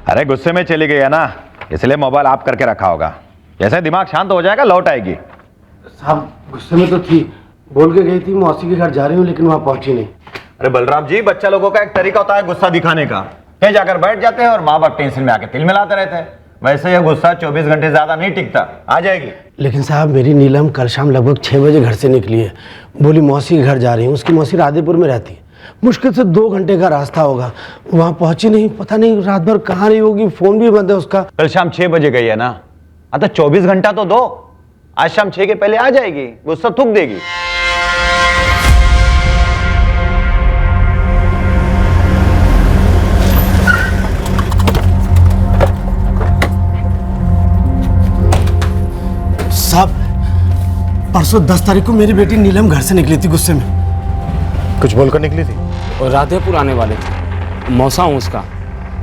अरे गुस्से में चली गई है ना, इसलिए मोबाइल ऑफ करके रखा होगा। जैसे दिमाग शांत हो जाएगा लौट आएगी। साहब गुस्से में तो थी, बोल के गई थी मौसी के घर जा रही हूँ, लेकिन वहाँ पहुंची नहीं। अरे बलराम जी, बच्चा लोगों का एक तरीका होता है गुस्सा दिखाने का। कहीं जाकर बैठ जाते हैं और माँ बाप टेंशन में आके तिल मिलाते रहते हैं। वैसे यह गुस्सा 24 घंटे ज्यादा नहीं टिकता, आ जाएगी। लेकिन साहब मेरी नीलम कल शाम लगभग 6 बजे घर से निकली है, बोली मौसी के घर जा रही हूँ। उसकी मौसी राधेपुर में रहती है, मुश्किल से 2 घंटे का रास्ता होगा। वहाँ पहुंची नहीं, पता नहीं रात भर कहाँ रही होगी, फोन भी बंद है उसका। कल शाम 6 बजे गई है ना, तो 24 घंटा तो दो। आज शाम 6 के पहले आ जाएगी, गुस्सा थूक देगी। साहब परसों 10 तारीख को मेरी बेटी नीलम घर से निकली थी गुस्से में। कुछ बोलकर निकली थी? और राधेपुर आने वाले थे, मौसा हूँ उसका,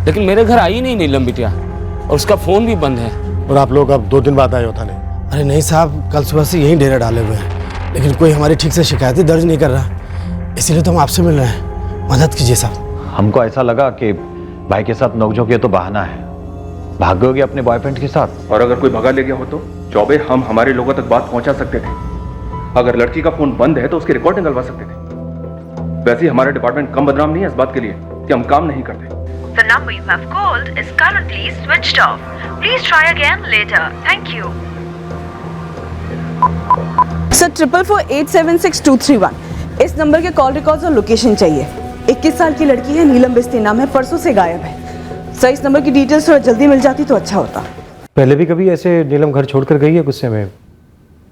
लेकिन मेरे घर आई नहीं नीलम बिटिया, और उसका फोन भी बंद है। और आप लोग अब 2 दिन बाद आए हो थाने? अरे नहीं साहब, कल सुबह से यहीं डेरा डाले हुए हैं, लेकिन कोई हमारी ठीक से शिकायतें दर्ज नहीं कर रहा, इसीलिए तो हम आपसे मिल रहे हैं। मदद कीजिए साहब। हमको ऐसा लगा कि भाई के साथ नोकझोंक ये तो बहाना है, भाग गई अपने बॉयफ्रेंड के साथ। और अगर कोई भगा ले गया हो तो चौबे हम हमारे लोगों तक बात पहुंचा सकते थे। अगर लड़की का फोन बंद है तो उसकी रिकॉर्ड निकलवा सकते थे। वैसे ही हमारा डिपार्टमेंट कम बदनाम नहीं है इस बात के लिए कि हम काम नहीं करते। The number you have called is currently switched off. Please try again later. Thank you. Sir 444876231 इस नंबर के कॉल रिकॉर्ड्स और लोकेशन चाहिए। 21 साल की लड़की है, नीलम बिस्ती नाम है, परसों से गायब है। सर इस नंबर की डिटेल्स थोड़ा जल्दी मिल जाती तो अच्छा होता। पहले भी कभी ऐसे नीलम घर छोड़कर गई है गुस्से में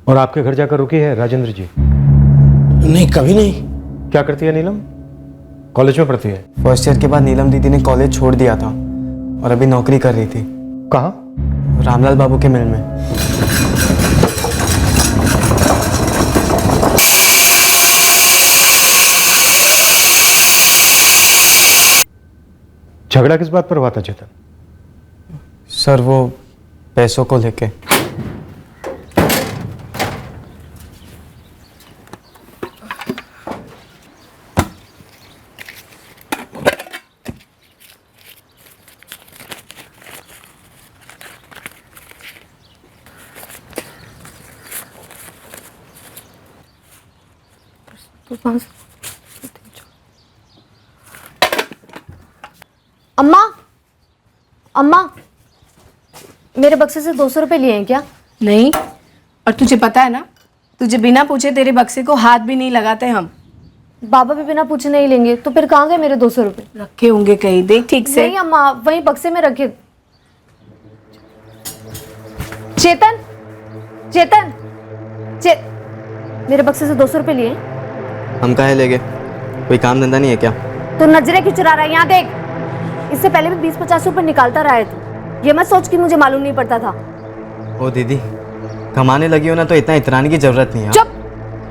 और आपके घर जाकर रुकी है राजेंद्र जी? नहीं, कभी नहीं। क्या करती है नीलम? कॉलेज में पढ़ती है? फर्स्ट ईयर के बाद नीलम दीदी ने कॉलेज छोड़ दिया था और अभी नौकरी कर रही थी। कहाँ? रामलाल बाबू के मिल में। झगड़ा किस बात पर हुआ था चेतन? सर वो पैसों को लेके। अम्मा, अम्मा, मेरे बक्से से 200 रुपए लिए हैं क्या? नहीं, और तुझे पता है ना, तुझे बिना पूछे तेरे बक्से को हाथ भी नहीं लगाते हम। बाबा भी बिना पूछे नहीं लेंगे, तो फिर कहाँ गए मेरे 200 रुपए? रखे होंगे कहीं, देख ठीक से। नहीं अम्मा, वहीं बक्से में रखे। चेतन, चेतन, मेरे बक्से से 200 रुपए लिए? हम काहे ले गए? कोई काम धंधा नहीं है क्या? तो नजरें क्यों चुरा रहा है? यहाँ देख, इससे पहले भी 20-50 रुपए निकालता रहा है तू। ये मत सोच कि मुझे मालूम नहीं पड़ता था। ओ दीदी, कमाने लगी हो ना तो इतना इतराने की जरूरत नहीं है। चुप,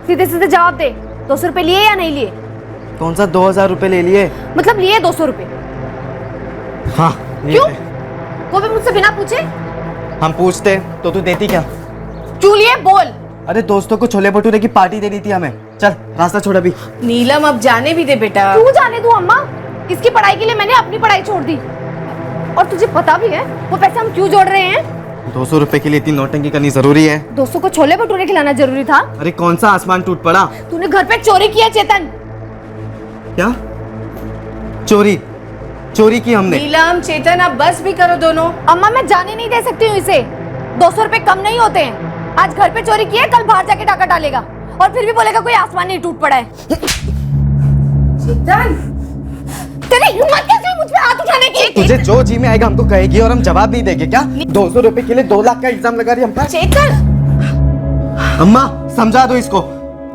सीधे सीधे जवाब दे। 200 रुपए लिए या नहीं लिए? कौन सा 2000 रुपए ले लिए? मतलब लिए 200 रुपए? हाँ क्यों? वो भी मुझसे बिना पूछे? हम पूछते तो तू देती क्या? क्यों लिए? बोल। अरे दोस्तों को छोले भटूरे की पार्टी देनी थी हमें। चल रास्ता छोड़ अभी। नीलम अब जाने भी दे बेटा। क्यों जाने दूं अम्मा? इसकी पढ़ाई के लिए मैंने अपनी पढ़ाई छोड़ दी, और तुझे पता भी है वो पैसे हम क्यों जोड़ रहे हैं? 200 रुपए के लिए इतनी नौटंकी करनी जरूरी है? 200 को छोले भटूरे खिलाना जरूरी था? अरे कौन सा आसमान टूट पड़ा? तूने घर पे चोरी किया चेतन। क्या चोरी? चोरी की हमने? नीलम चेतन अब बस भी करो दोनों। अम्मा मैं जाने नहीं दे सकती हूँ इसे। 200 रुपए कम नहीं होते हैं। आज घर पे चोरी किया, कल बाहर जाके डाका डालेगा, और फिर भी बोलेगा कोई आसमान नहीं टूट पड़ा है। चेतन, तेरी हिम्मत कैसे मुझ पे हाथ उठाने की? तुझे जो जी में आएगा हमको कहेगी और हम जवाब नहीं देंगे क्या? 200 रुपए के लिए 2 लाख का इल्जाम लगा रही हम पर? चेतन, अम्मा समझा दो इसको।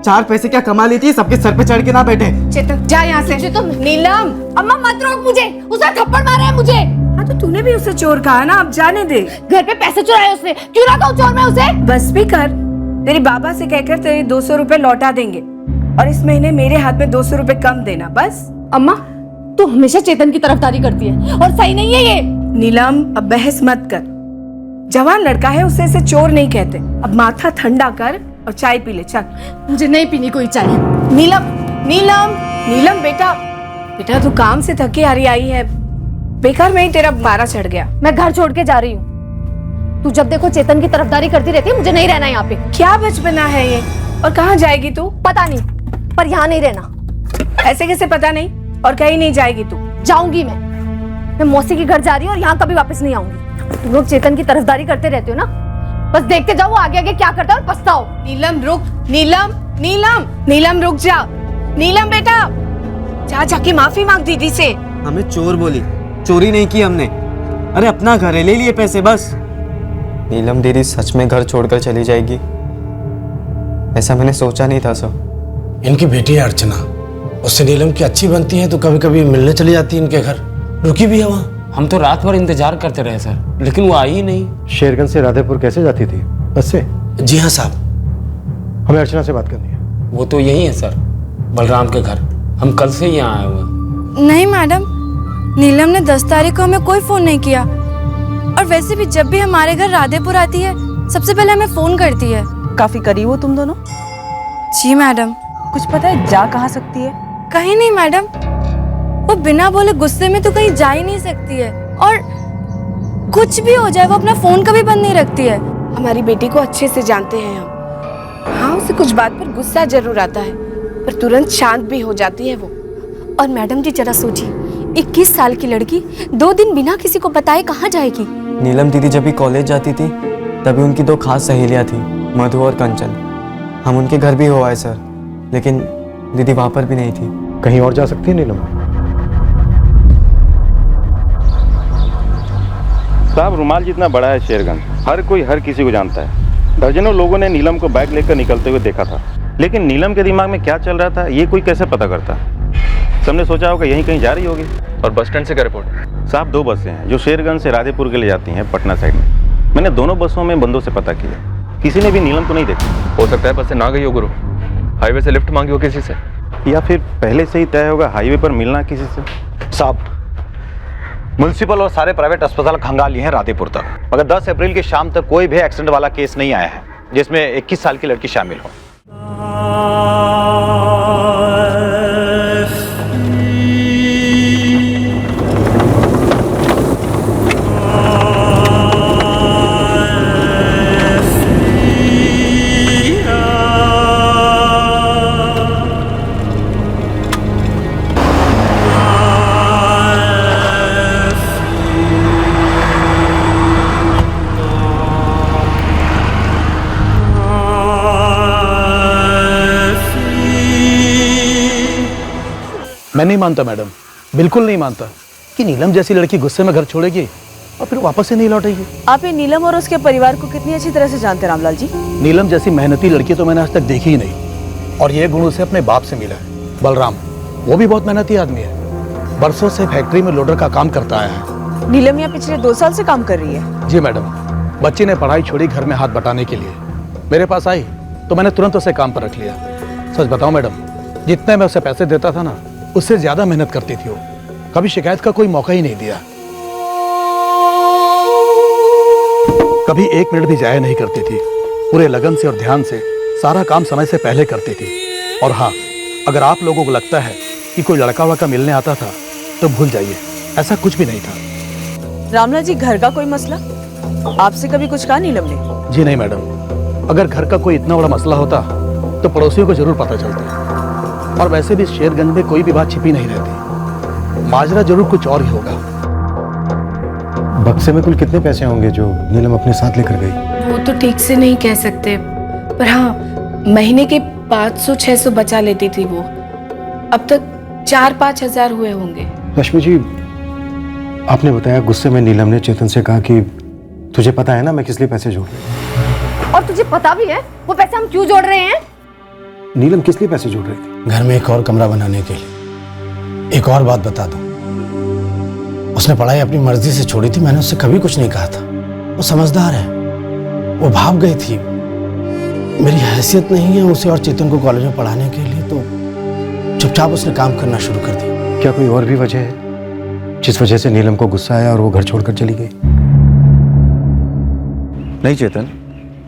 4 पैसे क्या कमा ली थी, सबके सर पे चढ़ के ना बैठे। चेतन जा यहाँ से। तुम नीलम, अम्मा मत रोक मुझे, उसने थप्पड़ मारा है मुझे। हाँ तो तूने भी उसे चोर कहा ना, अब जाने दे। घर पे पैसे चुराए उसने, क्यों ना कहूँ चोर मैं उसे? बस भी कर, तेरे बाबा से कहकर तेरे 200 रुपए लौटा देंगे, और इस महीने मेरे हाथ में 200 रुपए कम देना बस। अम्मा तू हमेशा चेतन की तरफदारी करती है, और सही नहीं है ये। नीलम अब बहस मत कर, जवान लड़का है, उसे इसे चोर नहीं कहते। अब माथा ठंडा कर और चाय पी ले। चल। मुझे नहीं पीनी कोई चाय। नीलम, नीलम, नीलम बेटा, बेटा तू काम से थकी हारी आई है, बेकार में ही तेरा मारा चढ़ गया। मैं घर छोड़ के जा रही हूँ। तू जब देखो चेतन की तरफदारी करती रहती है, मुझे नहीं रहना यहाँ पे। क्या बचपना है ये? और कहाँ जाएगी तू? पता नहीं, पर यहाँ नहीं रहना। ऐसे कैसे पता नहीं? और कहीं नहीं जाएगी तू? जाऊंगी मैं मौसी के घर जा रही हूँ और यहाँ कभी वापस नहीं आऊंगी। तुम लोग चेतन की तरफदारी करते रहते हो ना, बस देखते जाओ आगे आगे क्या करता है और पछताओ। नीलम रुक, नीलम नीलम नीलम रुक जा। नीलम बेटा जा, जाके माफी मांग दीदी से। हमें चोर बोली, चोरी नहीं की हमने। अरे अपना घर है, ले लिए पैसे बस। नीलम दीदी सच में घर छोड़कर चली जाएगी, ऐसा मैंने सोचा नहीं था सर। इनकी बेटी है अर्चना, उससे नीलम की अच्छी बनती है तो कभी कभी मिलने चली जाती है इनके घर, रुकी भी है वहाँ। हम तो रात भर इंतजार करते रहे सर, लेकिन वो आई ही नहीं। शेरगंज से राधेपुर कैसे जाती थी? बस से? जी हाँ साहब। हमें अर्चना से बात करनी है। वो तो यही है सर, बलराम के घर। हम कल से यहाँ आए हुए। नहीं मैडम, नीलम ने 10 तारीख को हमें कोई फोन नहीं किया, और वैसे भी जब भी हमारे घर राधेपुर आती है सबसे पहले हमें फोन करती है। काफी करीब हो तुम दोनों? जी मैडम। कुछ पता है जा कहाँ सकती है? कहीं नहीं मैडम, वो बिना बोले गुस्से में तो कहीं जा ही नहीं सकती है, और कुछ भी हो जाए वो अपना फोन कभी बंद नहीं रखती है। हमारी बेटी को अच्छे से जानते हैं हम। हाँ, उसे कुछ बात पर गुस्सा जरूर आता है, पर तुरंत शांत भी हो जाती है वो। और मैडम जी जरा सोचिए, 21 साल की लड़की 2 दिन बिना किसी को बताए कहाँ जाएगी? नीलम दीदी जब भी कॉलेज जाती थी तभी उनकी 2 खास सहेलियां थी, मधु और कंचन। हम उनके घर भी हो आए सर, लेकिन दीदी वहां पर भी नहीं थी। कहीं और जा सकती है नीलम? साहब, रुमाल जितना बड़ा है शेरगंज, हर कोई हर किसी को जानता है। दर्जनों लोगों ने नीलम को बैग लेकर निकलते हुए देखा था, लेकिन नीलम के दिमाग में क्या चल रहा था ये कोई कैसे पता करता? सबने सोचा होगा यहीं कहीं जा रही होगी। और बस स्टैंड से क्या रिपोर्ट? साहब 2 बसें हैं जो शेरगंज से राधेपुर के लिए जाती हैं पटना साइड में। मैंने दोनों बसों में बंदों से पता किया, किसी ने भी नीलम को नहीं देखा। हो सकता है बस से ना गई हो गुरु, हाईवे से लिफ्ट मांगी हो किसी से, या फिर पहले से ही तय होगा हाईवे पर मिलना किसी से। साहब, म्युनिसिपल और सारे प्राइवेट अस्पताल खंगाल लिए हैं राधेपुर तक, मगर 10 अप्रैल की शाम तक कोई भी एक्सीडेंट वाला केस नहीं आया है जिसमें 21 साल की लड़की शामिल हो। मैं नहीं मानता मैडम, बिल्कुल नहीं मानता कि नीलम जैसी लड़की गुस्से में घर छोड़ेगी और फिर वापस से नहीं लौटेगी। आप ये नीलम और उसके परिवार को कितनी अच्छी तरह से जानते हैं रामलाल जी? नीलम जैसी मेहनती लड़की तो मैंने आज तक देखी ही नहीं, और ये गुण उसे अपने बाप से मिला है, बलराम। वो भी बहुत मेहनती आदमी है, बरसों से फैक्ट्री में लोडर का काम करता आया है। नीलम यहाँ पिछले 2 साल से काम कर रही है? जी मैडम, बच्ची ने पढ़ाई छोड़ी घर में हाथ बटाने के लिए, मेरे पास आई तो मैंने तुरंत उसे काम पर रख लिया। सच बताऊं मैडम, जितने मैं उसे पैसे देता था ना, उससे ज्यादा मेहनत करती थी वो, कभी शिकायत का कोई मौका ही नहीं दिया, कभी 1 मिनट भी जाया नहीं करती थी। पूरे लगन से और ध्यान से सारा काम समय से पहले करती थी। और हाँ, अगर आप लोगों को लगता है कि कोई लड़का वड़का मिलने आता था तो भूल जाइए, ऐसा कुछ भी नहीं था। रामलाल जी, घर का कोई मसला आपसे कभी कुछ कहा नीलम ने? जी नहीं मैडम, अगर घर का कोई इतना बड़ा मसला होता तो पड़ोसियों को जरूर पता चलता, और वैसे भी शेरगंज में कोई भी बात छिपी नहीं रहती, माजरा जरूर कुछ और ही होगा। बक्से में कुल कितने पैसे होंगे जो नीलम अपने साथ लेकर गई? वो तो ठीक से नहीं कह सकते, पर हाँ, महीने के 500-600 बचा लेती थी वो। अब तक 4-5 हजार हुए होंगे। रश्मि जी, आपने बताया गुस्से में नीलम ने चेतन से कहा कि तुझे पता है ना मैं किस लिए पैसे जोड़ रही हूँ? और तुझे पता भी है वो पैसे हम क्यों जोड़ रहे हैं? नीलम किस लिए पैसे जोड़ रही थी? घर में एक और कमरा बनाने के लिए। एक और बात बता दूं, उसने पढ़ाई अपनी मर्जी से छोड़ी थी, मैंने उससे कभी कुछ नहीं कहा था। वो समझदार है, वो भाग गई थी। मेरी हैसियत नहीं है उसे और चेतन को कॉलेज में पढ़ाने के लिए, तो चुपचाप उसने काम करना शुरू कर दिया। क्या कोई और भी वजह है जिस वजह से नीलम को गुस्सा आया और वो घर छोड़कर चली गई? नहीं चेतन,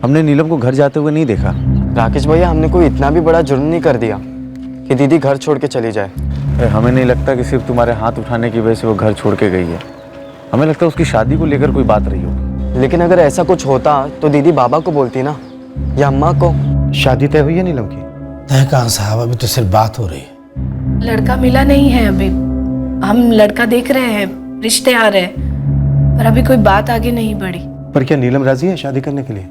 हमने नीलम को घर जाते हुए नहीं देखा। राकेश भैया, हमने कोई इतना भी बड़ा जुर्म नहीं कर दिया कि दीदी घर छोड़ के चली जाए। हमें नहीं लगता कि सिर्फ तुम्हारे हाथ उठाने की वजह से वो घर छोड़ के गई है। हमें लगता है उसकी शादी को लेकर कोई बात रही होगी। लेकिन अगर ऐसा कुछ होता तो दीदी बाबा को बोलती ना, या अम्मा को। शादी तय हुई है नीलम की? तय कहाँ साहब, अभी तो सिर्फ बात हो रही है। लड़का मिला नहीं है अभी। हम लड़का देख रहे हैं, रिश्ते आ रहे हैं, पर अभी कोई बात आगे नहीं बढ़ी। पर क्या नीलम राजी है शादी करने के लिए?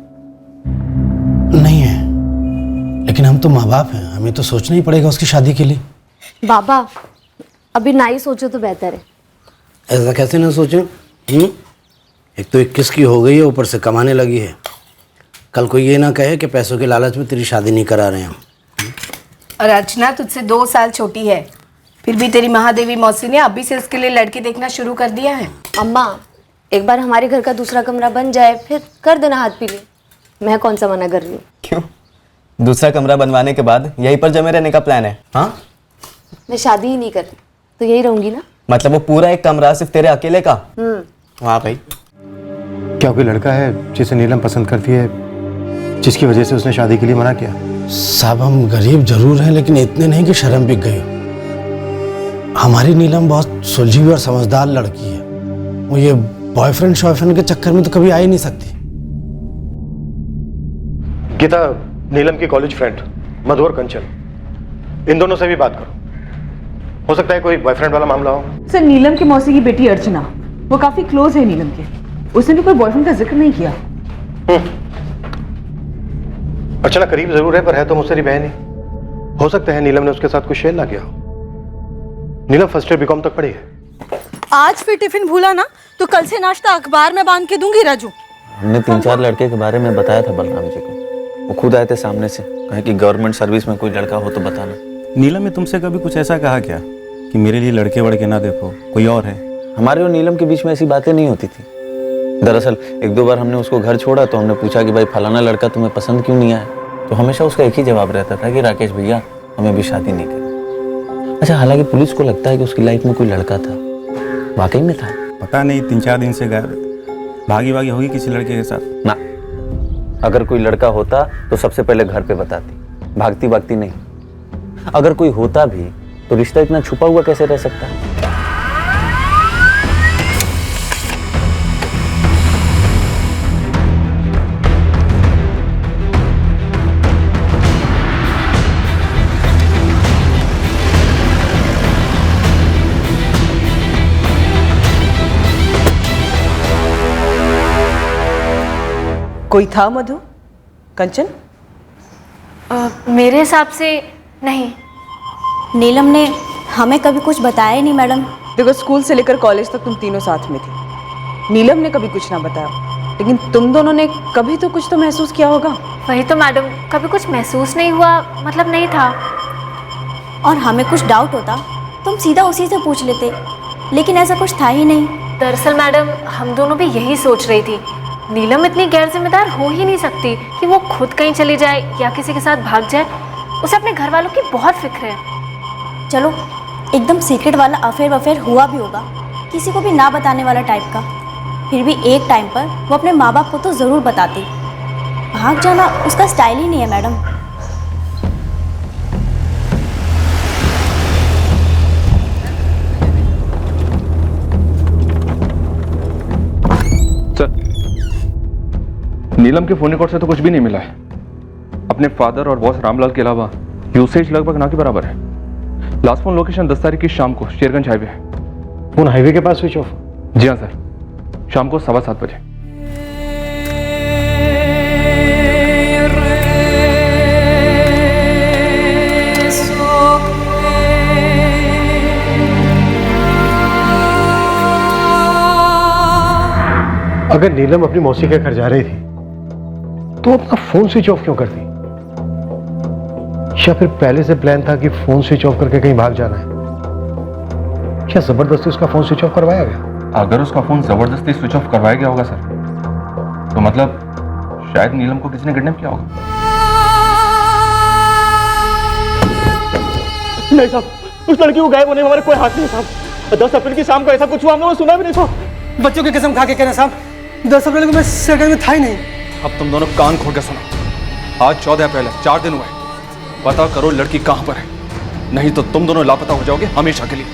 नहीं है, लेकिन हम तो माँ बाप हैं, हमें तो सोचना ही पड़ेगा उसकी शादी के लिए। बाबा अभी ना ही सोचो तो बेहतर है। ऐसा कैसे ना सोचें? एक तो 21 की हो गई है, ऊपर से कमाने लगी है। कल कोई ये ना कहे कि पैसों के लालच में तेरी शादी नहीं करा रहे हैं। और अर्चना तुझसे 2 साल छोटी है, फिर भी तेरी महादेवी मौसी ने अभी से उसके लिए लड़के देखना शुरू कर दिया है। अम्मा एक बार हमारे घर का दूसरा कमरा बन जाए फिर कर देना हाथ पीली। मैं कौन सा मना कर रही हूँ। क्यों? दूसरा कमरा बनवाने के बाद यहीं पर जमे रहने का प्लान है? हाँ, मैं शादी ही नहीं कर रही तो यही रहूंगी ना। मतलब वो पूरा एक कमरा सिर्फ तेरे अकेले का? हाँ भाई। क्या कोई लड़का है जिसे नीलम पसंद करती है, जिसकी वजह से उसने शादी के लिए मना किया? साहब हम गरीब जरूर हैं, लेकिन इतने नहीं कि शर्म बिक गई हो। हमारी नीलम बहुत सुलझी हुई और समझदार लड़की है। वो ये बॉयफ्रेंड शॉयफ्रेंड के चक्कर में तो कभी आ ही नहीं सकती। गीता, नीलम की कॉलेज फ्रेंड मधु और कंचन, इन दोनों से भी बात करो। हो सकता है कोई बॉयफ्रेंड वाला मामला हो। सर नीलम की मौसी की बेटी अर्चना, वो काफी क्लोज है नीलम के। उसने भी कोई बॉयफ्रेंड का जिक्र नहीं किया। अर्चना करीब जरूर है, पर है तो मुझसे बहन ही। हो सकता है नीलम ने उसके साथ कुछ शेयर ना किया हो। नीलम फर्स्ट ईयर बीकॉम तक पढ़ी है। आज फिर टिफिन भूला ना तो कल से नाश्ता अखबार में बांध के दूंगी राजू। हमने 3-4 लड़के के बारे में बताया था बलराम जी को। वो खुद आए थे सामने से, कहे कि गवर्नमेंट सर्विस में कोई लड़का हो तो बताना। नीलम ने तुमसे कभी कुछ ऐसा कहा क्या कि मेरे लिए लड़के वड़के ना देखो, कोई और है? हमारे और नीलम के बीच में ऐसी बातें नहीं होती थी। दरअसल 1-2 बार हमने उसको घर छोड़ा तो हमने पूछा कि भाई फलाना लड़का तुम्हें पसंद क्यों नहीं आया, तो हमेशा उसका एक ही जवाब रहता था कि राकेश भैया हमें भी शादी नहीं करनी। अच्छा, हालांकि पुलिस को लगता है कि उसकी लाइफ में कोई लड़का था। वाकई में था? पता नहीं, 3-4 दिन से गायब, भागी भागी होगी किसी लड़के के साथ। ना, अगर कोई लड़का होता तो सबसे पहले घर पे बताती, भागती भागती नहीं। अगर कोई होता भी तो रिश्ता इतना छुपा हुआ कैसे रह सकता? कोई था मधु? कंचन? मेरे हिसाब से नहीं। नीलम ने हमें कभी कुछ बताया ही नहीं मैडम। देखो स्कूल से लेकर कॉलेज तक तुम तीनों साथ में थे। नीलम ने कभी कुछ ना बताया, लेकिन तुम दोनों ने कभी तो कुछ तो महसूस किया होगा। वही तो मैडम, कभी कुछ महसूस नहीं हुआ, मतलब नहीं था। और हमें कुछ डाउट होता तुम सीधा उसी से पूछ लेते, लेकिन ऐसा कुछ था ही नहीं। दरअसल मैडम हम दोनों भी यही सोच रही थी। नीलम इतनी गैर जिम्मेदार हो ही नहीं सकती कि वो खुद कहीं चली जाए या किसी के साथ भाग जाए। उसे अपने घर वालों की बहुत फिक्र है। चलो एकदम सीक्रेट वाला अफेयर हुआ भी होगा, किसी को भी ना बताने वाला टाइप का, फिर भी एक टाइम पर वो अपने माँ बाप को तो ज़रूर बताती। भाग जाना उसका स्टाइल ही नहीं है मैडम। सर, नीलम के फोन रिकॉर्ड से तो कुछ भी नहीं मिला है। अपने फादर और बॉस रामलाल के अलावा यूसेज लगभग ना के बराबर है। लास्ट फोन लोकेशन 10 तारीख की शाम को शेरगंज हाईवे है। फोन हाईवे के पास स्विच ऑफ? जी हाँ सर, शाम को 7:15 बजे। अगर नीलम अपनी मौसी के घर जा रही थी तो अपना फोन स्विच ऑफ क्यों करती? या फिर पहले से प्लान था कि फोन स्विच ऑफ करके कहीं भाग जाना है? क्या जबरदस्ती उसका फोन स्विच ऑफ करवाया गया? अगर उसका फोन जबरदस्ती स्विच ऑफ करवाया गया होगा सर, तो मतलब शायद नीलम को किसी ने किडनैप किया होगा। नहीं साहब, उस लड़की को गायब होने में हमारे कोई हाथ नहीं साहब। 10 अप्रैल की शाम को ऐसा कुछ हुआ हमने सुना भी नहीं साहब। बच्चों की कसम खा के कहना साहब, 10 अप्रैल को मैं शेरगंज में था ही नहीं। अब तुम दोनों कान खोल के सुनो। आज 14 अप्रैल है, 4 दिन हुए। पता करो लड़की कहां पर है, नहीं तो तुम दोनों लापता हो जाओगे हमेशा के लिए।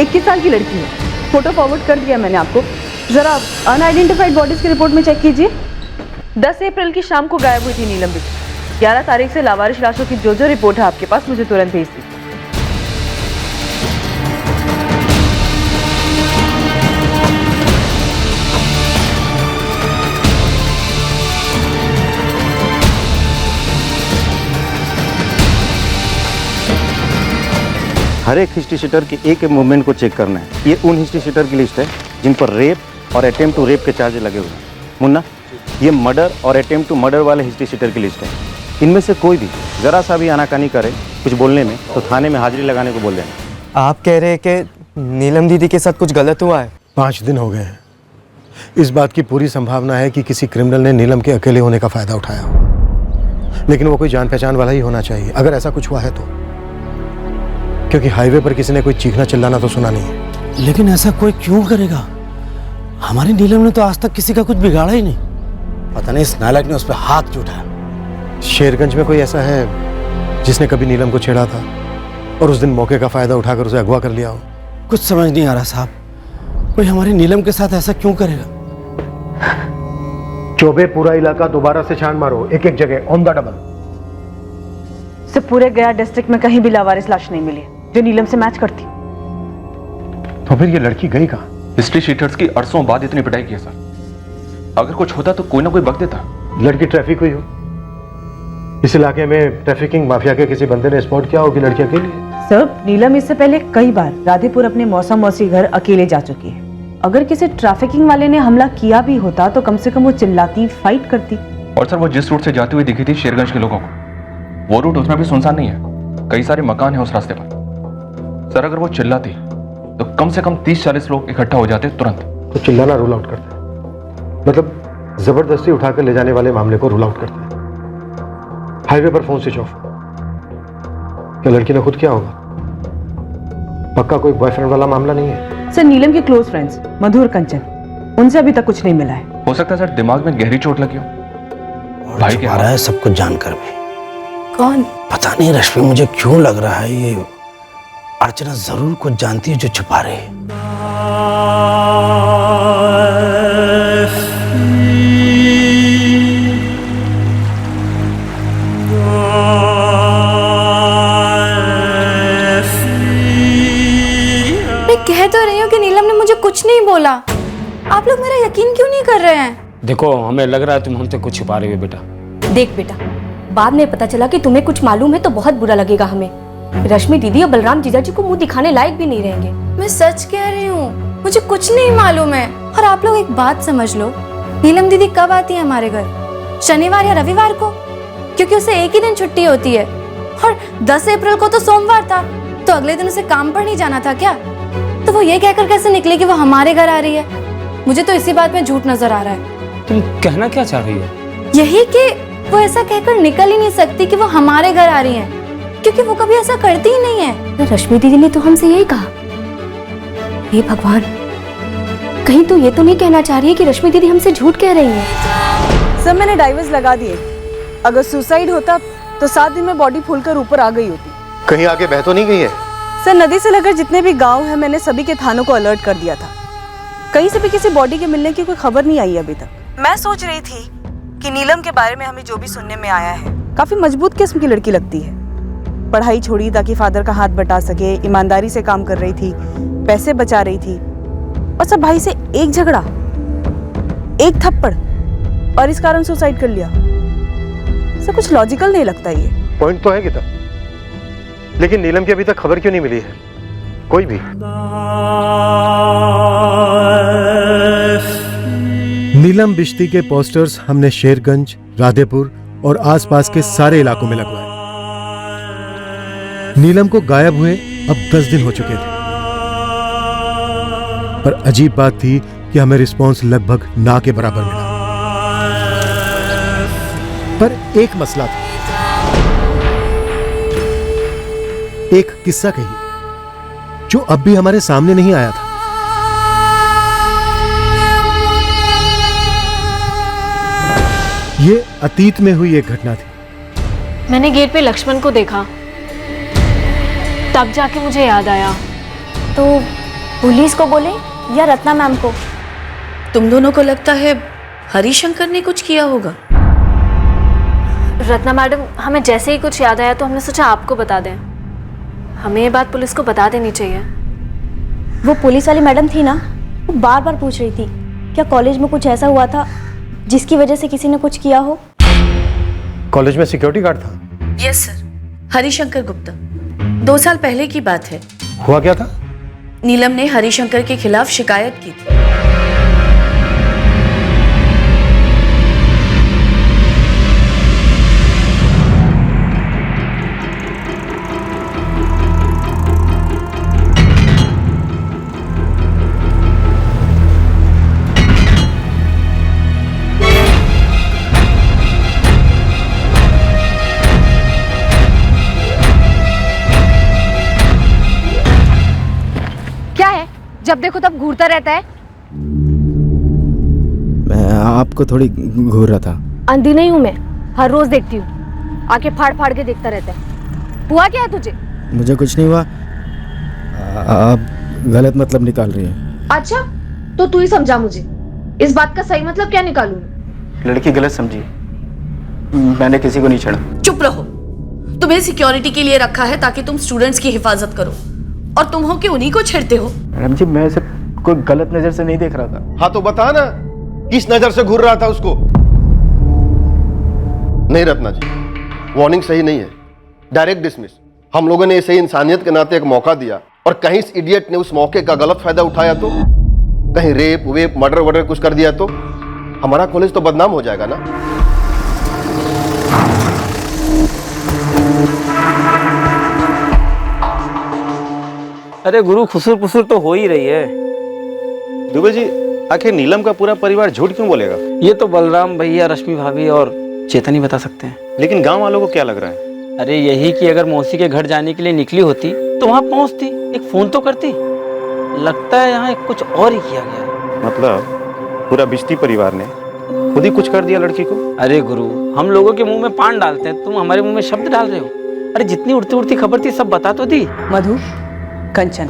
21 साल की लड़की है, फोटो फॉरवर्ड कर दिया मैंने आपको। जरा अनआइडेंटिफाइड बॉडीज की रिपोर्ट में चेक कीजिए। 10 अप्रैल की शाम को गायब हुई थी नीलम बिट्टी। 11 तारीख से लावारिश लाशों की जो रिपोर्ट है आपके पास, मुझे तुरंत भेज दीजिए। हर एक हिस्ट्री शीटर की एक एक मूवमेंट को चेक करना है। ये उन हिस्ट्री शीटर की लिस्ट है जिन पर रेप और अटेम्प्ट टू रेप के चार्ज लगे हुए हैं। मुन्ना, ये मर्डर और अटेम्प्ट टू मर्डर वाले हिस्ट्री शीटर की लिस्ट है। इनमें से कोई भी जरा सा भी आनाकानी करे कुछ बोलने में तो थाने में हाजिरी लगाने को बोल देना। आप कह रहे हैं कि नीलम दीदी के साथ कुछ गलत हुआ है? 5 दिन हो गए हैं। इस बात की पूरी संभावना है कि किसी क्रिमिनल ने नीलम के अकेले होने का फायदा उठाया हो, लेकिन वो कोई जान पहचान वाला ही होना चाहिए अगर ऐसा कुछ हुआ है तो, क्योंकि हाईवे पर किसी ने कोई चीखना चिल्लाना तो सुना नहीं है। लेकिन ऐसा कोई क्यों करेगा? हमारी नीलम ने तो आज तक किसी का कुछ बिगाड़ा ही नहीं। पता नहीं इस नालायक ने उस पर हाथ क्यों उठाया। शेरगंज में कोई ऐसा है जिसने कभी नीलम को छेड़ा था और उस दिन मौके का फायदा उठाकर उसे अगवा कर लिया हो? कुछ समझ नहीं आ रहा साहब, कोई हमारी नीलम के साथ ऐसा क्यों करेगा? चौबे पूरा इलाका दोबारा से छान मारो, एक एक जगह ऑन द डबल। से पूरे गया डिस्ट्रिक्ट में कहीं भी लावारिस लाश नहीं मिली जो नीलम से मैच करती। तो फिर ये लड़की गई कहाँ? हिस्ट्री शीटर्स की अरसों बाद इतनी पिटाई की है सर। अगर कुछ होता तो कोई ना कोई बक देता। लड़की ट्रैफिक हुई हो, इस इलाके में ट्रैफिकिंग माफिया के किसी बंदे ने स्पॉट किया होगी लड़की अकेली है। सर, नीलम इससे पहले कई बार राधेपुर अपने मौसी घर अकेले जा चुकी है। अगर किसी ट्रैफिकिंग वाले ने हमला किया भी होता तो कम से कम वो चिल्लाती, फाइट करती। और सर, वो जिस रूट से जाती हुई दिखी थी शेरगंज के लोगों को, वो रूट उसमें भी सुनसान नहीं है। कई सारे मकान हैं उस रास्ते पर। सर, अगर वो चिल्लाती तो कम से कम 30-40 लोग इकट्ठा हो जाते तुरंत। तो चिल्लाना रूल आउट करते हैं, मतलब जबरदस्ती उठाकर ले जाने वाले मामले को रूल आउट करते हैं। हाईवे पर फोन स्विच ऑफ, क्या लड़की ने खुद किया होगा? पक्का कोई बॉयफ्रेंड वाला मामला नहीं है। सर, नीलम के क्लोज फ्रेंड्स मधु और कंचन, उनसे अभी तक कुछ नहीं मिला है। हो सकता है सर दिमाग में गहरी चोट लगी हो। भाई क्या रहा है सब कुछ जानकर भी? कौन? पता नहीं रश्मि, मुझे क्यों लग रहा है ये अर्चना जरूर कुछ जानती है जो छुपा रही है। मैं कह तो रही हूँ कि नीलम ने मुझे कुछ नहीं बोला। आप लोग मेरा यकीन क्यों नहीं कर रहे हैं? देखो, हमें लग रहा है तुम हमसे कुछ छुपा रही हो बेटा। देख बेटा, बाद में पता चला कि तुम्हें कुछ मालूम है तो बहुत बुरा लगेगा हमें। रश्मि दीदी और बलराम जीजा जी को मुंह दिखाने लायक भी नहीं रहेंगे। मैं सच कह रही हूँ, मुझे कुछ नहीं मालूम है। और आप लोग एक बात समझ लो, नीलम दीदी कब आती है हमारे घर? शनिवार या रविवार को, क्योंकि उसे एक ही दिन छुट्टी होती है। और 10 अप्रैल को तो सोमवार था, तो अगले दिन उसे काम पर नहीं जाना था क्या? तो वो ये कहकर कैसे निकले कि वो हमारे घर आ रही है? मुझे तो इसी बात में झूठ नजर आ रहा है। तुम कहना क्या चाह रही हो? यही कि वो ऐसा कहकर निकल ही नहीं सकती कि वो हमारे घर आ रही है, क्योंकि वो कभी ऐसा करती ही नहीं है। रश्मि दीदी ने तो हमसे यही कहा। हे भगवान, कहीं तो ये तो नहीं कहना चाह रही है कि रश्मि दीदी हमसे झूठ कह रही है। सर, मैंने डाइवर्स लगा दिए। अगर सुसाइड होता तो 7 दिन में बॉडी फूलकर ऊपर आ गई होती। कहीं आगे बह तो नहीं गई है? सर, नदी से लगकर जितने भी गांव हैं, मैंने सभी के थानों को अलर्ट कर दिया था। कहीं से भी किसी बॉडी के मिलने की कोई खबर नहीं आई अभी तक। मैं सोच रही थी कि नीलम के बारे में हमें जो भी सुनने में आया है, काफी मजबूत किस्म की लड़की लगती है। पढ़ाई छोड़ी ताकि फादर का हाथ बटा सके, ईमानदारी से काम कर रही थी, पैसे बचा रही थी, और सब भाई से एक झगड़ा, एक थप्पड़, और इस कारण सुसाइड कर लिया। सब कुछ लॉजिकल नहीं लगता ये। पॉइंट तो है गीता, लेकिन नीलम की अभी तक खबर क्यों नहीं मिली है कोई भी? नीलम बिश्ती के पोस्टर्स हमने शेरगंज, राधेपुर और आसपास के सारे इलाकों में लगवाए। नीलम को गायब हुए अब 10 दिन हो चुके थे, पर अजीब बात थी कि हमें रिस्पांस लगभग ना के बराबर मिला। पर एक मसला था। एक किस्सा कही जो अब भी हमारे सामने नहीं आया था। ये अतीत में हुई एक घटना थी। मैंने गेट पे लक्ष्मण को देखा, तब जाके मुझे याद आया। तो पुलिस को बोले या रत्ना मैम को? तुम दोनों को लगता है हरिशंकर ने कुछ किया होगा? रत्ना मैडम, हमें जैसे ही कुछ याद आया तो हमने सोचा आपको बता दें। हमें ये बात पुलिस को बता देनी चाहिए। वो पुलिस वाली मैडम थी ना, वो बार बार पूछ रही थी क्या कॉलेज में कुछ ऐसा हुआ था जिसकी वजह से किसी ने कुछ किया हो। कॉलेज में सिक्योरिटी गार्ड था? Yes sir, Harishankar Gupta. 2 साल पहले की बात है। हुआ क्या था? नीलम ने हरिशंकर के खिलाफ शिकायत की थी। जब देखो तब घूरता रहता है। मैं आपको थोड़ी घूर रहा था। अंधी नहीं हूँ मैं, हर रोज देखती हूँ। आंखें फाड़ फाड़ के देखता रहता है। हुआ क्या है तुझे? मुझे कुछ नहीं हुआ। आप गलत मतलब निकाल रही हैं। अच्छा, तो तू ही समझा मुझे। इस बात का सही मतलब क्या निकालूं? लड़की गलत समझी, मैंने किसी को नहीं छेड़ा। चुप रहो। तुम्हें सिक्योरिटी के लिए रखा है ताकि तुम स्टूडेंट्स की हिफाजत करो, और तुम हो कि उन्हीं को छेड़ते हो। मैडम जी, मैं सिर्फ कोई गलत नजर से नहीं देख रहा था। हाँ तो बता ना, किस नजर से घूर रहा था उसको? नहीं रत्ना जी, वार्निंग सही नहीं है, डायरेक्ट डिसमिस। हम लोगों ने इसे इंसानियत के नाते एक मौका दिया, और कहीं इस इडियट ने उस मौके का गलत फायदा उठाया तो, कहीं रेप वेप मर्डर वर्डर कुछ कर दिया तो हमारा कॉलेज तो बदनाम हो जाएगा ना। अरे गुरु, खुसुर पुसुर तो हो ही रही है। दुबे जी, आखिर नीलम का पूरा परिवार झूठ क्यों बोलेगा? ये तो बलराम भैया, रश्मि भाभी और चेतन ही बता सकते हैं। लेकिन गांव वालों को क्या लग रहा है? अरे यही कि अगर मौसी के घर जाने के लिए निकली होती तो वहां पहुंचती, एक फोन तो करती। लगता है यहाँ कुछ और ही किया गया है। मतलब पूरा बिश्ती परिवार ने खुद ही कुछ कर दिया लड़की को? अरे गुरु, हम लोगों के मुंह में पान डालते हैं, तुम हमारे मुंह में शब्द डाल रहे हो। अरे जितनी उड़ती उड़ती खबर थी सब बता तो दी। मधु, कंचन,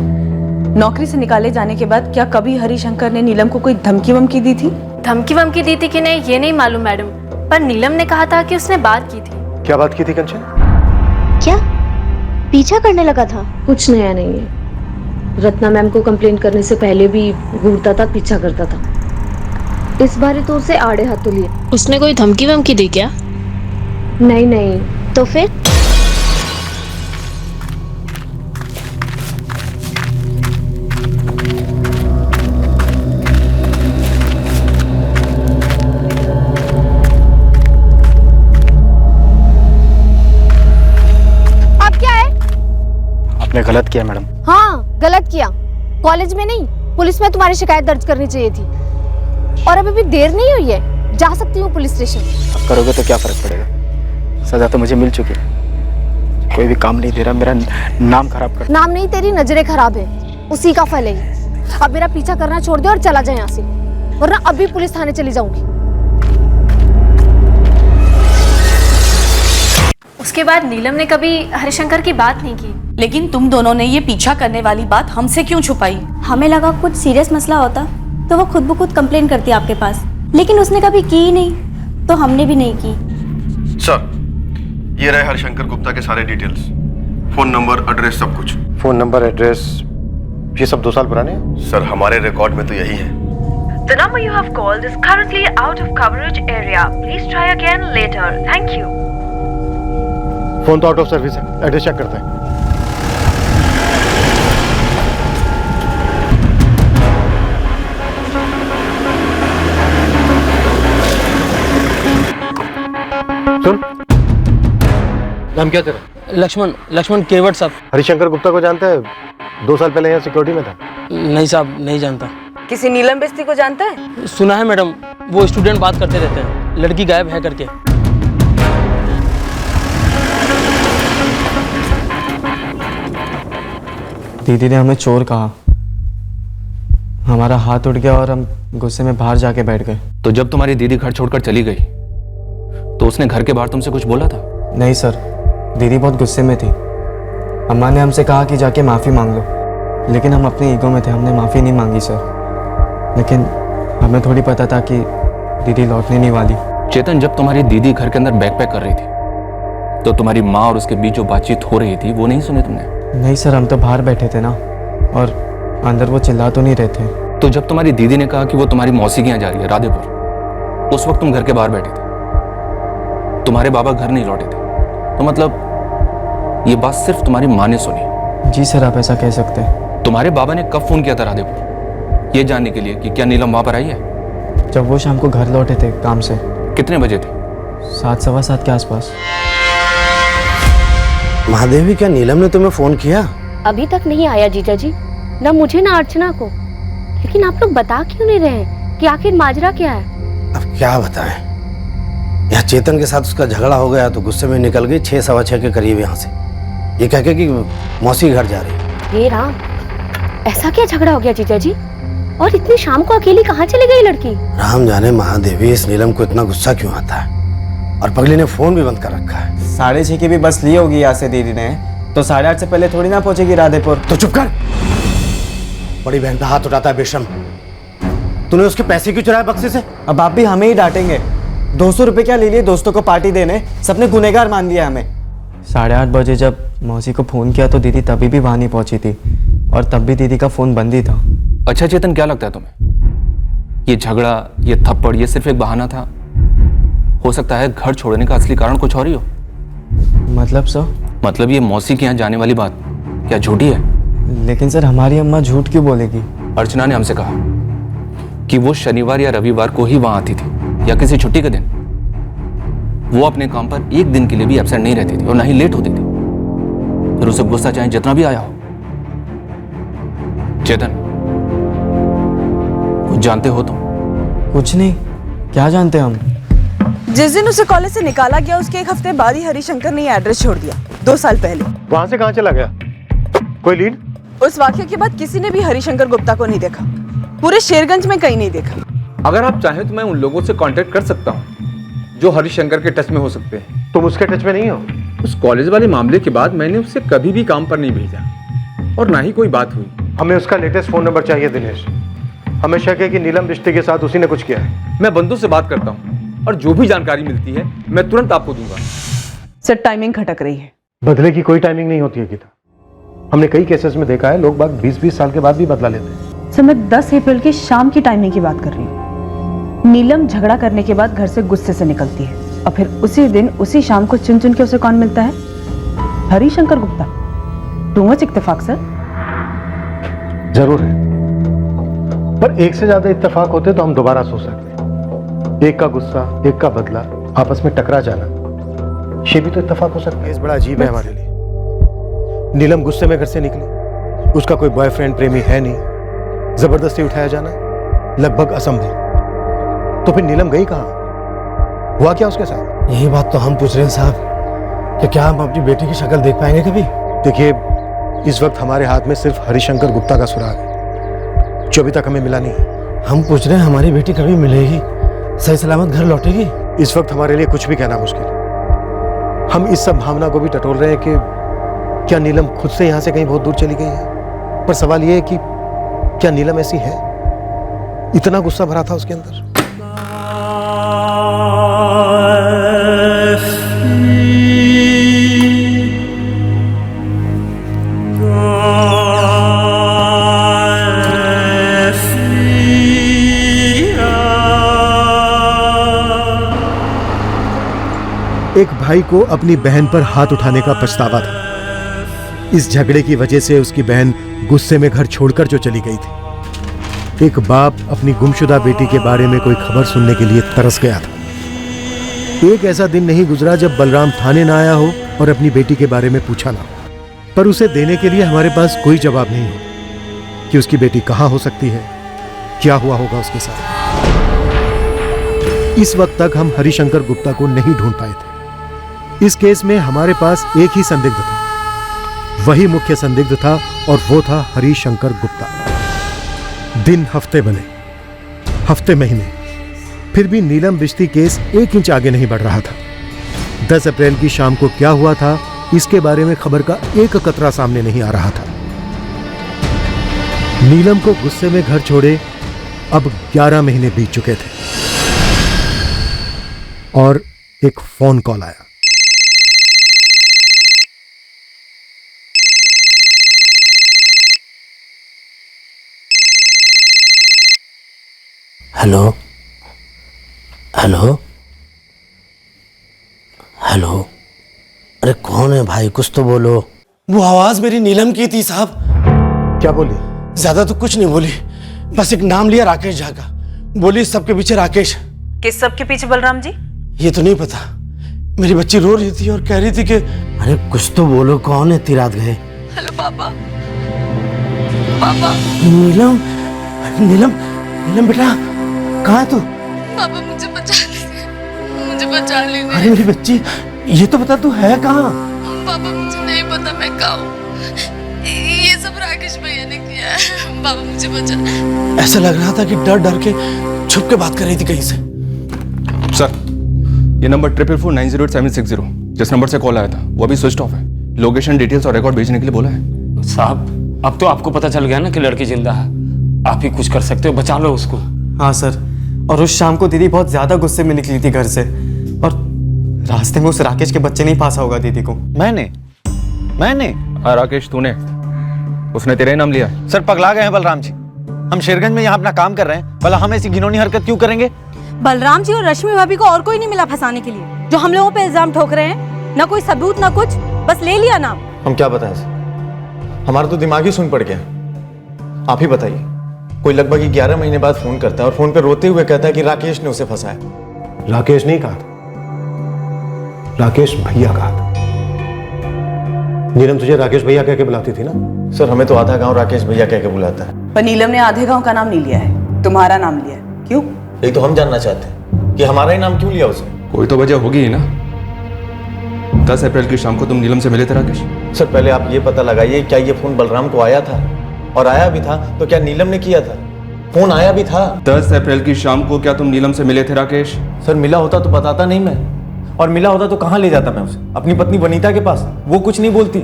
नौकरी से निकाले जाने के बाद क्या कभी हरिशंकर ने नीलम को कोई धमकी वमकी दी थी? धमकी वमकी दी थी कि नहीं ये नहीं मालूम मैडम, पर नीलम ने कहा था कि उसने बात की थी। क्या बात की थी कंचन? क्या पीछा करने लगा था? कुछ नया नहीं है। रत्ना मैम को कंप्लेंट करने से पहले भी घूरता था, पीछा करता था। इस बार तो उसे आड़े हाथों लिए। उसने कोई धमकी वमकी दी क्या? नहीं नहीं। तो फिर? आपने गलत किया मैडम। हाँ, गलत किया। कॉलेज में नहीं, पुलिस में तुम्हारी शिकायत दर्ज करनी चाहिए थी। और अभी भी देर नहीं हुई है, जा सकती हूँ पुलिस स्टेशन। अब करोगे तो क्या फर्क पड़ेगा? सजा तो मुझे मिल चुकी है। कोई भी काम नहीं दे रहा, मेरा नाम खराब कर। नाम नहीं, तेरी नजरें खराब है, उसी का फल है। अब मेरा पीछा करना छोड़ दे और चला जाए यहाँ से, वरना अभी पुलिस थाने चली जाऊंगी। उसके बाद नीलम ने कभी हरिशंकर की बात नहीं की। लेकिन तुम दोनों ने ये पीछा करने वाली बात हमसे क्यों छुपाई? हमें लगा कुछ सीरियस मसला होता तो वो खुद ब खुद कंप्लेन करती आपके पास, लेकिन उसने कभी की ही नहीं, तो हमने भी नहीं की। सर, ये रहे हरिशंकर गुप्ता के सारे डिटेल्स, फोन नंबर, एड्रेस, सब कुछ। फोन नंबर, एड्रेस, ये सब 2 साल पुराने हैं? सर, हमारे रिकॉर्ड में तो यही है। The number you have called is currently out of coverage area. Please try again later. Thank you. Phone तो आउट ऑफ सर्विस है, एड्रेस चेक करते हैं। सुन, नाम क्या तेरा? लक्ष्मण केवट साहब। हरिशंकर गुप्ता को जानता है? 2 साल पहले यहाँ सिक्योरिटी में था। नहीं साहब, नहीं जानता। किसी नीलम बेस्ती को जानता है? सुना है मैडम, वो स्टूडेंट बात करते रहते हैं, लड़की गायब है करके। दीदी ने हमें चोर कहा, हमारा हाथ उठ गया और हम गुस्से में बाहर जाके बैठ गए। तो जब तुम्हारी दीदी घर छोड़कर चली गई तो उसने घर के बाहर तुमसे कुछ बोला था? नहीं सर, दीदी बहुत गुस्से में थी। अम्मा ने हमसे कहा कि जाके माफ़ी मांग लो, लेकिन हम अपने ईगो में थे, हमने माफ़ी नहीं मांगी सर। लेकिन हमें थोड़ी पता था कि दीदी लौटने नहीं वाली। चेतन, जब तुम्हारी दीदी घर के अंदर बैग पैक कर रही थी तो तुम्हारी माँ और उसके बीच जो बातचीत हो रही थी वो नहीं सुनी तुमने? नहीं सर, हम तो बाहर बैठे थे ना, और अंदर वो चिल्ला तो नहीं रहे थे। तो जब तुम्हारी दीदी ने कहा कि वो तुम्हारी मौसी के यहाँ जा रही है राधेपुर, उस वक्त तुम घर के बाहर बैठे थे, तुम्हारे बाबा घर नहीं लौटे थे, तो मतलब ये बात सिर्फ तुम्हारी माँ ने सुनी? जी सर, आप ऐसा कह सकते हैं। तुम्हारे बाबा ने कब फोन किया था राधेपुर, ये जानने के लिए कि क्या नीलम वहां पर आई है? जब वो शाम को घर लौटे थे काम से। कितने बजे थे? 7, सवा 7 के आसपास। महादेवी, क्या नीलम ने तुम्हें फोन किया? अभी तक नहीं आया जीजा जी, ना मुझे ना अर्चना को। लेकिन आप लोग बता क्यों नहीं रहे कि आखिर माजरा क्या है? अब क्या बताएं? यहाँ चेतन के साथ उसका झगड़ा हो गया तो गुस्से में निकल गई 6, सवा 6 के करीब यहाँ से, ये कह के कि मौसी घर जा रही। हे राम, ऐसा क्या झगड़ा हो गया जीजा जी? और इतनी शाम को अकेली कहाँ चली गई लड़की? राम जाने महादेवी, इस नीलम को इतना गुस्सा क्यों आता है। और पगली ने फोन भी बंद कर रखा है। 6:30 की भी बस ली होगी यहाँ से दीदी ने, तो 8:30 से पहले थोड़ी ना पहुंचेगी राधेपुर। तो चुप कर, बड़ी बहन का हाथ उठाता है बेशरम। तूने उसके पैसे क्यों चुराए बक्से से? अब आप भी हमें ही डांटेंगे। 200 रुपए क्या ले लिए दोस्तों को पार्टी देने, सबने गुनहगार मान लिया हमें। 8:30 बजे जब मौसी को फोन किया तो दीदी तभी भी वहां नहीं पहुंची थी, और तब भी दीदी का फोन बंद ही था। अच्छा चेतन, क्या लगता है तुम्हें, ये झगड़ा, ये थप्पड़, ये सिर्फ एक बहाना था? हो सकता है घर छोड़ने का असली कारण कुछ और ही हो। मतलब सर? मतलब ये मौसी के यहाँ जाने वाली बात क्या झूठी है? लेकिन सर, हमारी अम्मा झूठ क्यों बोलेगी? अर्चना ने हमसे कहा कि वो शनिवार या रविवार को ही वहां आती थी, या किसी छुट्टी के दिन। वो अपने काम पर एक दिन के लिए भी एब्सेंट नहीं रहती थी और ना ही लेट होती थी। फिर उसे गुस्सा चाहे जितना भी आया हो। चेतन, कुछ जानते हो तुम? कुछ नहीं। क्या जानते हम? जिस दिन उसे कॉलेज से निकाला गया उसके 1 हफ्ते बाद ही हरिशंकर ने एड्रेस छोड़ दिया, 2 साल पहले। वहां से कहां चला गया? कोई लीड? उस वाक्य के बाद किसी ने भी हरिशंकर गुप्ता को नहीं देखा, पूरे शेरगंज में कहीं नहीं देखा। अगर आप चाहें तो मैं उन लोगों से कांटेक्ट कर सकता हूं जो हरिशंकर के टच में हो सकते हैं। तुम उसके टच में नहीं हो? उस कॉलेज वाले मामले के बाद मैंने उससे कभी भी काम पर नहीं भेजा और ना ही कोई बात हुई। हमें उसका लेटेस्ट फोन नंबर चाहिए दिनेश। हमें शक है कि नीलम रिश्ते के साथ उसी ने कुछ किया है। मैं बंधु से बात करता हूँ और जो भी जानकारी मिलती है मैं तुरंत आपको दूंगा। सर, टाइमिंग खटक रही है। बदले की कोई टाइमिंग नहीं होती है गीता। हमने कई केसेस में देखा है, लोग बाग 20-20 साल के बाद भी बदला लेते हैं। सर, मैं 10 अप्रैल की शाम की टाइमिंग की बात कर रही हूँ। नीलम झगड़ा करने के बाद घर से गुस्से से निकलती है और फिर उसी दिन उसी शाम को चुन चुन के उसे कौन मिलता है? हरिशंकर गुप्ता। टू मच इत्तेफाक सर। जरूर है, पर एक से ज्यादा इत्तेफाक होते तो हम दोबारा सोच सकते। एक का गुस्सा, एक का बदला, आपस में टकरा जाना, ये भी तो इत्तेफाक हो सकता है। इस बड़ा अजीब है हमारे लिए। नीलम गुस्से में घर से निकली, उसका कोई बॉयफ्रेंड प्रेमी है नहीं, जबरदस्ती उठाया जाना लगभग असंभव। तो फिर नीलम गई कहां? हुआ क्या उसके साथ? यही बात तो हम पूछ रहे हैं साहब, कि क्या हम अपनी बेटी की शक्ल देख पाएंगे कभी? देखिए, इस वक्त हमारे हाथ में सिर्फ हरिशंकर गुप्ता का सुराग है, जो अभी तक हमें मिला नहीं है। हम पूछ रहे हैं हमारी बेटी कभी मिलेगी, सही सलामत घर लौटेगी? इस वक्त हमारे लिए कुछ भी कहना मुश्किल है। हम इस सब भावना को भी टटोल रहे हैं कि क्या नीलम खुद से यहाँ से कहीं बहुत दूर चली गई है। पर सवाल यह है कि क्या नीलम ऐसी है? इतना गुस्सा भरा था उसके अंदर। एक भाई को अपनी बहन पर हाथ उठाने का पछतावा था। इस झगड़े की वजह से उसकी बहन गुस्से में घर छोड़कर जो चली गई थी। एक बाप अपनी गुमशुदा बेटी के बारे में कोई खबर सुनने के लिए तरस गया था। एक ऐसा दिन नहीं गुजरा जब बलराम थाने ना आया हो और अपनी बेटी के बारे में पूछा ना, पर उसे देने के लिए हमारे पास कोई जवाब नहीं हो कि उसकी बेटी कहां हो सकती है, क्या हुआ होगा उसके साथ। इस वक्त तक हम हरिशंकर गुप्ता को नहीं ढूंढ पाए थे। इस केस में हमारे पास एक ही संदिग्ध था, वही मुख्य संदिग्ध था, और वो था हरिशंकर गुप्ता। दिन हफ्ते बने, हफ्ते महीने, फिर भी नीलम बिश्ती केस 1 इंच आगे नहीं बढ़ रहा था। 10 अप्रैल की शाम को क्या हुआ था, इसके बारे में खबर का एक कतरा सामने नहीं आ रहा था। नीलम को गुस्से में घर छोड़े अब 11 महीने बीत चुके थे और एक फोन कॉल आया। हेलो हेलो हेलो, अरे कौन है भाई, कुछ तो बोलो। वो आवाज मेरी नीलम की थी साहब। क्या बोली? ज्यादा तो कुछ नहीं बोली, बस एक नाम लिया राकेश झा का। बोली सबके पीछे राकेश। किस सब के पीछे बलराम जी? ये तो नहीं पता, मेरी बच्ची रो रही थी और कह रही थी कि अरे कुछ तो बोलो, कौन है इतनी रात गए? हेलो पापा। पापा। नीलम नीलम नीलम बेटा, कहाँ है तू? पापा मुझे बचा लीजिए, मुझे बचा लीजिए। अरे मेरी बच्ची, ये तो बता तू है कहाँ? पापा मुझे नहीं पता मैं कहाँ हूँ, ये सब राकेश भैया ने किया है। पापा मुझे बचा। ऐसा लग रहा था कि डर डर के छुप के बात कर रही थी कहीं से। सर, ये नंबर 444908760 जिस नंबर से कॉल आया था वो अभी स्विच ऑफ है। लोकेशन डिटेल्स और रिकॉर्ड भेजने के लिए बोला है। साहब, अब तो आपको पता चल गया ना कि लड़की जिंदा है। आप ही कुछ कर सकते हो, बचा लो उसको। हाँ सर, और उस शाम को दीदी बहुत ज्यादा गुस्से में निकली थी घर से, और रास्ते में उस राकेश के बच्चे नहीं फांसा होगा दीदी को। मैंने हाँ राकेश, तूने, उसने तेरा ही नाम लिया। सर पगला गए हैं बलराम जी, हम शेरगंज में यहाँ अपना काम कर रहे हैं, भला हम ऐसी घिनौनी हरकत क्यों करेंगे? बलराम जी और रश्मि भाभी को और कोई नहीं मिला फंसाने के लिए, जो हम लोगों पे इल्जाम ठोक रहे हैं। ना कोई सबूत ना कुछ, बस ले लिया नाम। हम क्या बताएं सर, हमारा तो दिमाग ही सुन पड़ गया। आप ही बताइए, कोई लगभग 11 महीने बाद फोन करता है और फोन पे रोते हुए कहता है कि राकेश ने उसे फंसाया। राकेश नहीं कहा था, राकेश भैया कहा था। नीलम तुझे राकेश भैया कह के बुलाती थी ना? सर हमें तो आधा गांव राकेश भैया कह के बुलाता है। पर नीलम ने आधे गांव का नाम नहीं लिया है, तुम्हारा नाम लिया है। क्यों? यही तो हम जानना चाहते हैं कि हमारा ही नाम क्यों लिया उसने। कोई तो वजह होगी ही ना। 10 अप्रैल की शाम को तुम नीलम से मिले थे राकेश? सर पहले आप ये पता लगाइए, क्या ये फोन बलराम को आया था, और आया भी था तो क्या नीलम ने किया था? फोन आया भी था। 10 अप्रैल की शाम को क्या तुम नीलम से मिले थे राकेश? सर मिला होता तो बताता नहीं मैं, और मिला होता तो कहाँ ले जाता मैं उसे? अपनी पत्नी वनीता के पास। वो कुछ नहीं बोलती।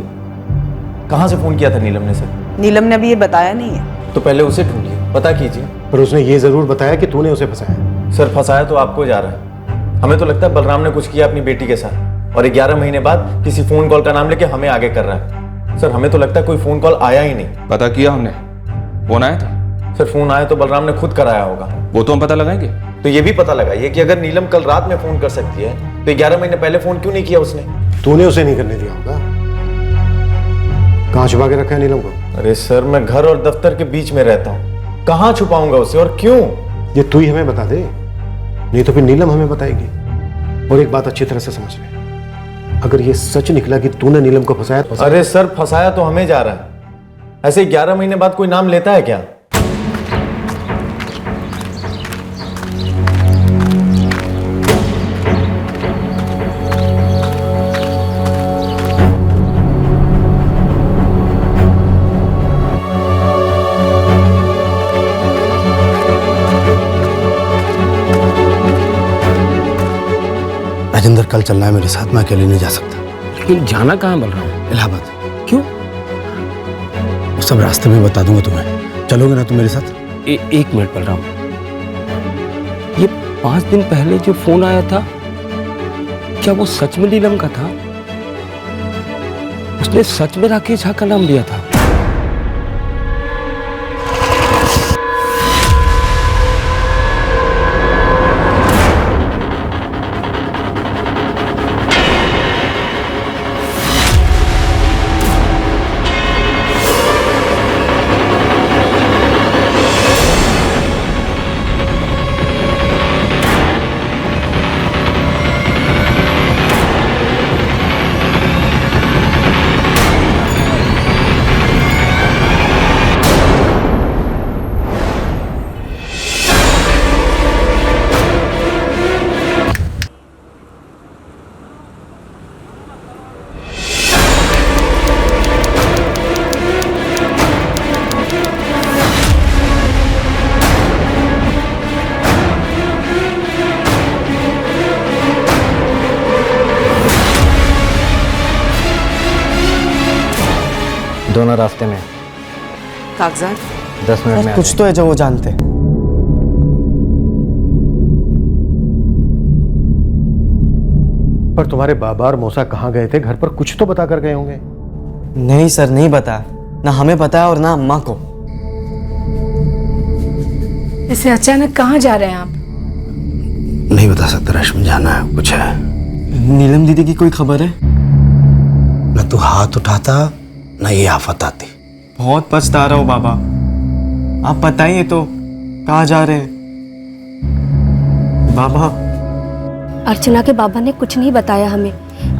कहाँ से फोन किया था नीलम ने? सर नीलम ने अभी ये बताया नहीं है। तो पहले उसे ढूंढिए, पता कीजिए। पर उसने ये जरूर बताया कि तूने उसे फंसाया। सर फंसाया तो आपको जा रहा है, हमें तो लगता है बलराम ने कुछ किया अपनी बेटी के साथ, और 11 महीने बाद किसी फोन कॉल का नाम लेके हमें आगे कर रहा है। सर हमें तो लगता है कोई फोन कॉल आया ही नहीं। पता किया हमने, फोन आया था? सर फोन आया तो बलराम ने खुद कराया होगा। वो तो हम पता लगाएंगे। तो ये भी पता लगाइए कि अगर नीलम कल रात में फोन कर सकती है तो 11 महीने पहले फोन क्यों नहीं किया उसने? तूने उसे नहीं करने दिया होगा। कहाँ छुपा के रखा है नीलम को? अरे सर मैं घर और दफ्तर के बीच में रहता हूँ, कहाँ छुपाऊंगा उसे और क्यों? ये तू ही हमें बता दे, नहीं तो फिर नीलम हमें बताएगी। और एक बात अच्छी तरह से समझ ले, अगर ये सच निकला कि तूने नीलम को फंसाया तो... अरे सर फंसाया तो हमें जा रहा है, ऐसे 11 महीने बाद कोई नाम लेता है क्या? राजेंद्र कल चलना है मेरे साथ, मैं अकेले नहीं जा सकता। लेकिन जाना कहाँ बलराम? इलाहाबाद। क्यों? वो सब रास्ते में बता दूंगा तुम्हें, चलोगे ना तुम मेरे साथ? एक मिनट बलराम, ये 5 दिन पहले जो फोन आया था, क्या वो सच में नीलम का था? उसने सच में राकेश झा का नाम लिया था? दोनों रास्ते में। कागजात 10 मिनट में कुछ तो है जो वो जानते हैं। पर तुम्हारे बाबा और मौसा कहाँ गए थे? घर पर कुछ तो बता कर गए होंगे। नहीं सर, नहीं बताया। ना हमें पता है और ना अम्मा को। ऐसे अचानक कहाँ जा रहे हैं आप? नहीं बता सकता रश्मि, जाना है, कुछ है। नीलम दीदी की कोई खबर है? न तू हाथ उठाता न ये आफत आती। बहुत पछता रहा हूँ बाबा, आप बताइए तो कहाँ जा रहे हैं? बाबा, अर्चना के बाबा ने कुछ नहीं बताया हमें,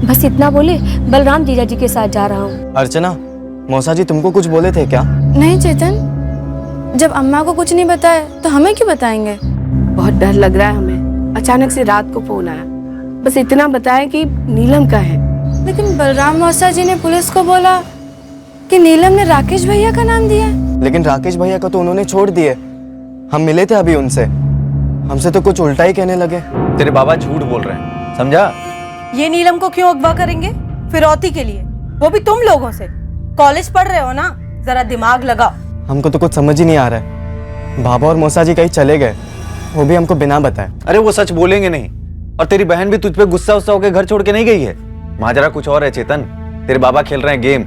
बस इतना बोले बलराम जीजा जी के साथ जा रहा हूँ। अर्चना, मौसा जी तुमको कुछ बोले थे क्या? नहीं चेतन, जब अम्मा को कुछ नहीं बताया तो हमें क्यों बताएंगे? बहुत डर लग रहा है हमें। अचानक से रात को फोन आया, बस इतना बताया कि नीलम का है। लेकिन बलराम मौसा जी ने पुलिस को बोला कि नीलम ने राकेश भैया का नाम दिया। लेकिन राकेश भैया को तो उन्होंने छोड़ दिए। हम मिले थे अभी उनसे, हमसे तो कुछ उल्टा ही कहने लगे। तेरे बाबा झूठ बोल रहे हैं, समझा? ये नीलम को क्यों अगवा करेंगे? फिरौती के लिए, वो भी तुम लोगों से। कॉलेज पढ़ रहे हो ना, जरा दिमाग लगाओ। हमको तो कुछ समझ ही नहीं आ रहा है। बाबा और मौसा जी कहीं चले गए, वो भी हमको बिना बताए। अरे वो सच बोलेंगे नहीं, और तेरी बहन भी तुझ पे गुस्सा होकर घर छोड़ के नहीं गई है। माजरा कुछ और है चेतन, तेरे बाबा खेल रहे हैं गेम।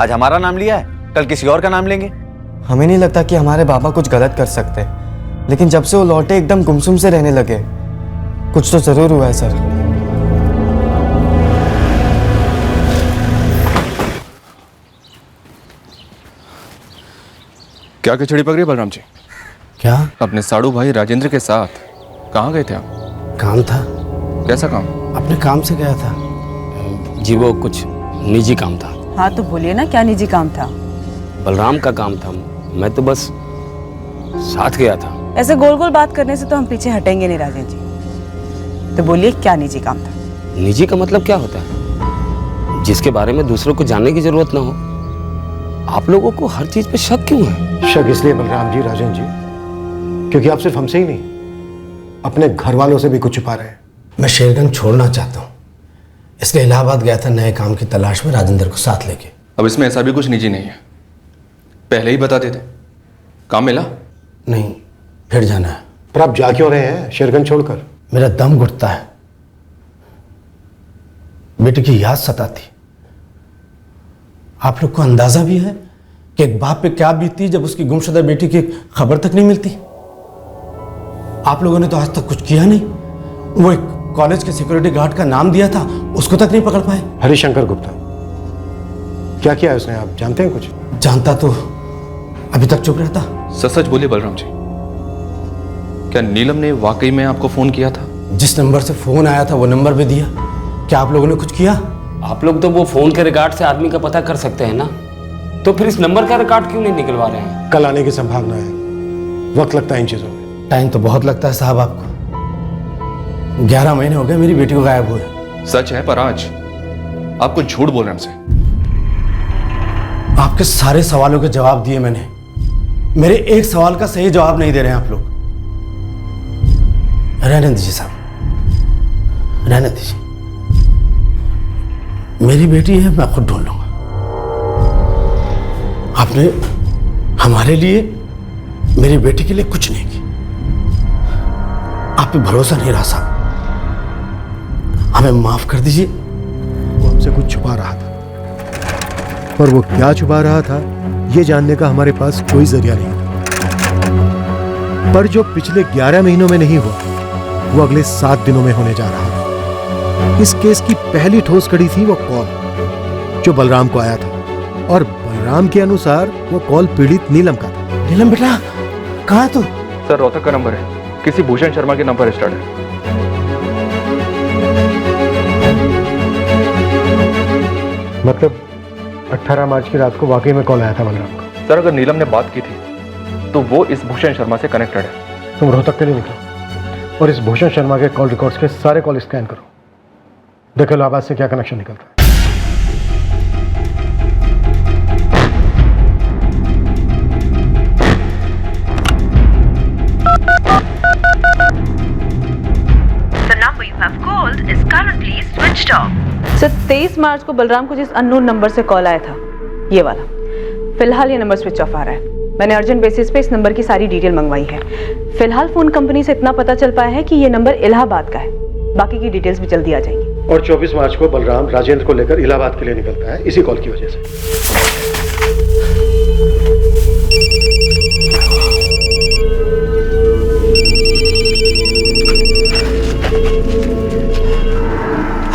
आज हमारा नाम लिया है, कल किसी और का नाम लेंगे। हमें नहीं लगता कि हमारे बाबा कुछ गलत कर सकते, लेकिन जब से वो लौटे एकदम गुमसुम से रहने लगे। कुछ तो जरूर हुआ है सर। क्या खिचड़ी पक रही है बलराम जी? क्या? अपने साड़ू भाई राजेंद्र के साथ कहाँ गए थे आप? काम था। कैसा काम? अपने काम से गया था जी, वो कुछ निजी काम था। हाँ तो बोलिए ना, क्या निजी काम था? बलराम का काम था, मैं तो बस साथ गया था। ऐसे गोल गोल बात करने से तो हम पीछे हटेंगे नहीं राजेंद्र जी। तो बोलिए क्या निजी काम था? निजी का मतलब क्या होता है? जिसके बारे में दूसरों को जानने की जरूरत ना हो। आप लोगों को हर चीज पे शक क्यों है? शक इसलिए बलराम जी, राजन जी, क्योंकि आप सिर्फ हमसे ही नहीं, अपने घर वालों से भी कुछ छुपा रहे हैं। मैं शेरगंज छोड़ना चाहता हूँ, इसलिए इलाहाबाद गया था नए काम की तलाश में, राजेंद्र को साथ लेके। अब इसमें ऐसा भी कुछ निजी नहीं है, पहले ही बता देते। काम मिला? नहीं, फिर जाना है। पर आप जा क्यों रहे हैं शेरगंज छोड़कर? मेरा दम घुटता है, बेटे की याद सताती। आप लोग को अंदाजा भी है कि एक बाप पे क्या बीतती जब उसकी गुमशुदा बेटी की खबर तक नहीं मिलती? आप लोगों ने तो आज तक कुछ किया नहीं। वो एक कॉलेज के सिक्योरिटी गार्ड का नाम दिया था, उसको तक नहीं पकड़ पाए। हरिशंकर गुप्ता, क्या किया है उसने, आप जानते हैं कुछ? जानता तो अभी तक चुप रहता। सच बोलिए बलराम जी, क्या नीलम ने वाकई में आपको फोन किया था? जिस नंबर से फोन आया था वो नंबर भी दिया। क्या आप लोगों ने कुछ किया? आप लोग तो वो फोन के रिकॉर्ड से आदमी का पता कर सकते हैं ना, तो फिर इस नंबर का रिकॉर्ड क्यों नहीं निकलवा रहे हैं? कल आने की संभावना है, वक्त लगता है इन चीजों में। टाइम तो बहुत लगता है साहब आपको। 11 महीने हो गए मेरी बेटी को गायब हुए। सच है, पर आज आपको झूठ बोल रहे हैं हमसे। आपके सारे सवालों के जवाब दिए मैंने, मेरे एक सवाल का सही जवाब नहीं दे रहे हैं आप लोग। रहने दीजिए साहब, रहने दीजिए। मेरी बेटी है, मैं खुद ढूंढ लूंगा। आपने हमारे लिए, मेरी बेटी के लिए कुछ नहीं किया। आप पे भरोसा नहीं रहा साहब, हमें माफ कर दीजिए। वो हमसे कुछ छुपा रहा था, पर वो क्या छुपा रहा था ये जानने का हमारे पास कोई जरिया नहीं था। पर जो पिछले 11 महीनों में नहीं हुआ, वो अगले 7 दिनों में होने जा रहा है। इस केस की पहली ठोस कड़ी थी वो कॉल जो बलराम को आया था, और बलराम के अनुसार वो कॉल पीड़ित नीलम का था। नीलम बेटा, कहाँ है तू? सर, रोहतक का नंबर है, किसी भूषण शर्मा के नंबर स्टार्ट है। मतलब 18 मार्च की रात को वाकई में कॉल आया था बलराम का? सर, अगर नीलम ने बात की थी तो वो इस भूषण शर्मा से कनेक्टेड है। तुम रोहतक के लिए निकलो और इस भूषण शर्मा के कॉल रिकॉर्ड्स के सारे कॉल स्कैन करो, देखो इलाहाबाद से क्या कनेक्शन निकलता है। The number you have called is currently switched off. Sir, 23 मार्च को बलराम को जिस अननोन नंबर से कॉल आया था, ये वाला, फिलहाल ये नंबर स्विच ऑफ आ रहा है। मैंने अर्जेंट बेसिस पे इस नंबर की सारी डिटेल मंगवाई है। फिलहाल फोन कंपनी से इतना पता चल पाया है कि ये नंबर इलाहाबाद का है, बाकी की डिटेल्स भी जल्दी आ जाएंगी। और 24 मार्च को बलराम राजेंद्र को लेकर इलाहाबाद के लिए निकलता है इसी कॉल की वजह से।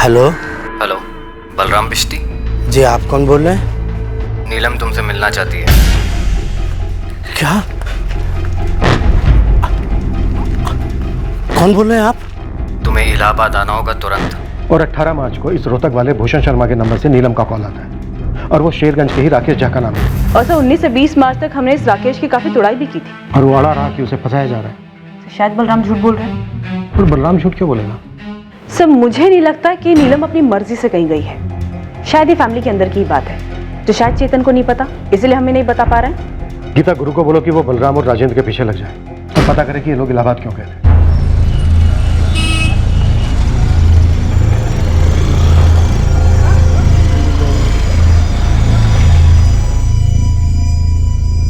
हेलो। हेलो, बलराम बिश्ती। जी, आप कौन बोल रहे हैं? नीलम तुमसे मिलना चाहती है। क्या? कौन बोल रहे हैं आप? तुम्हें इलाहाबाद आना होगा तुरंत। और 18 मार्च को इस रोहतक वाले भूषण शर्मा के नंबर से नीलम का कॉल आता है और वो शेरगंज के ही राकेश झा का नाम है। और सर 19 से 20 मार्च तक हमने इस राकेश की काफी तुड़ाई भी की थी। और वो अड़ा रहा कि उसे फंसाया जा रहा है। शायद बलराम झूठ बोल रहे हैं। और बलराम झूठ क्यों बोलेगा? सर मुझे नहीं लगता कि नीलम अपनी मर्जी से कहीं गई है। शायद ये फैमिली के अंदर की बात है जो शायद चेतन को नहीं पता, इसलिए हमें नहीं बता पा रहे हैं। गीता, गुरु को बोलो कि वो बलराम और राजेंद्र के पीछे लग जाए और पता करे कि ये लोग इलाहाबाद क्यों गए थे।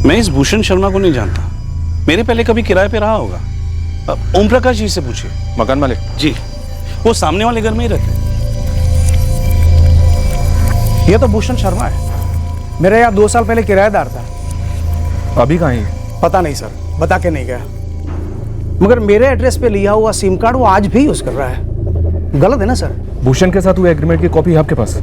मैं इस भूषण शर्मा को नहीं जानता। मेरे पहले कभी किराए पे रहा होगा। ओम प्रकाश जी से पूछिए। मकान मालिक जी, वो सामने वाले घर में ही रहते हैं। ये तो भूषण शर्मा है। मेरे यहाँ 2 साल पहले किराएदार था। अभी कहाँ है? पता नहीं सर, बता के नहीं गया। मगर मेरे एड्रेस पे लिया हुआ सिम कार्ड वो आज भी यूज कर रहा है। गलत है ना सर? भूषण के साथ हुए एग्रीमेंट की कॉपी है आपके पास?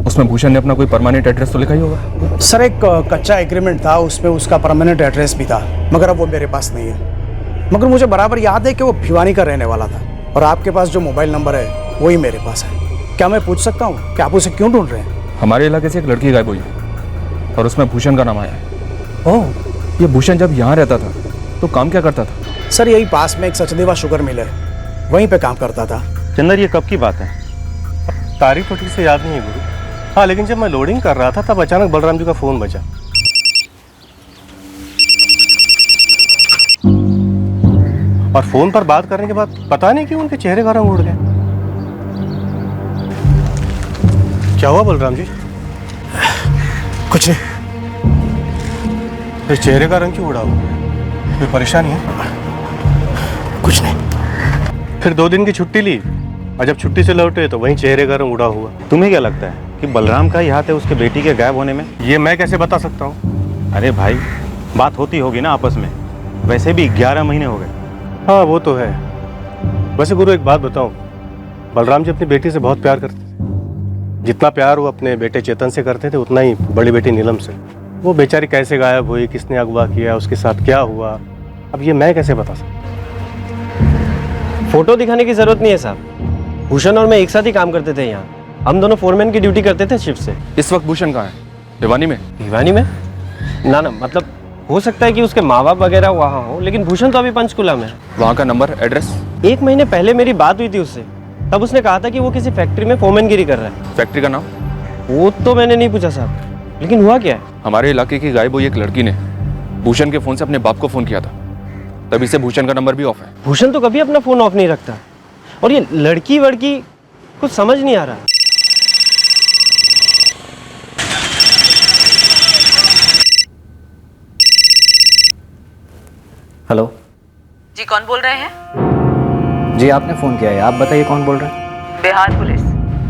उसमें भूषण ने अपना कोई परमानेंट एड्रेस तो लिखा ही होगा। सर एक कच्चा एग्रीमेंट था, उसमें उसका परमानेंट एड्रेस भी था, मगर अब वो मेरे पास नहीं है। मगर मुझे बराबर याद है कि वो भिवानी का रहने वाला था और आपके पास जो मोबाइल नंबर है वही मेरे पास है। क्या मैं पूछ सकता हूँ कि आप उसे क्यों ढूंढ रहे हैं? हमारे इलाके से एक लड़की गायब हुई और उसमें भूषण का नाम आया है। ओह, ये भूषण जब यहाँ रहता था तो काम क्या करता था? सर यही पास में एक सचदेवा शुगर मिल है, वहीं पे काम करता था। चंदर, ये कब की बात है? तारीख तो ठीक से याद नहीं है गुरु। हाँ, लेकिन जब मैं लोडिंग कर रहा था तब अचानक बलराम जी का फोन बजा। और फोन पर बात करने के बाद पता नहीं क्यों उनके चेहरे का रंग उड़ गया। क्या हुआ बलराम जी? कुछ नहीं। इस चेहरे का रंग क्यों उड़ा हुआ? कोई परेशानी है? कुछ नहीं। फिर 2 दिन की छुट्टी ली और जब छुट्टी से लौटे तो वहीं चेहरे का रंग उड़ा हुआ। तुम्हें क्या लगता है कि बलराम का ही हाथ है उसके बेटी के गायब होने में? ये मैं कैसे बता सकता हूँ? अरे भाई, बात होती होगी ना आपस में। वैसे भी 11 महीने हो गए। हाँ वो तो है। वैसे गुरु एक बात बताऊं, बलराम जी अपनी बेटी से बहुत प्यार करते थे। जितना प्यार वो अपने बेटे चेतन से करते थे उतना ही बड़ी बेटी नीलम से। वो बेचारी कैसे गायब हुई, किसने अगवा किया, उसके साथ क्या हुआ, अब ये मैं कैसे बता सकता? फोटो दिखाने की जरूरत नहीं है साहब। भूषण और मैं एक साथ ही काम करते थे यहाँ। हम दोनों फोरमैन की ड्यूटी करते थे शिफ्ट से। इस वक्त भूषण कहाँ है? भिवानी में? भिवानी में? ना मतलब हो सकता है कि उसके माँ बाप वगैरह वहाँ हो, लेकिन भूषण तो अभी पंचकुला में है। वहाँ का नंबर, एड्रेस? 1 महीने पहले मेरी बात हुई थी उससे, तब उसने कहा था कि वो किसी फैक्ट्री में फोरमैनगिरी कर रहा है। फैक्ट्री का नाम? वो तो मैंने नहीं पूछा साहब, लेकिन हुआ क्या है? हमारे इलाके की गायब हुई एक लड़की ने भूषण के फोन से अपने बाप को फोन किया था, तभी से भूषण का नंबर भी ऑफ है। भूषण तो कभी अपना फोन ऑफ नहीं रखता। और ये लड़की वड़की कुछ समझ नहीं आ रहा। हेलो जी, कौन बोल रहे हैं? जी, आपने फोन किया है, आप बताइए कौन बोल रहे हैं? Bihar police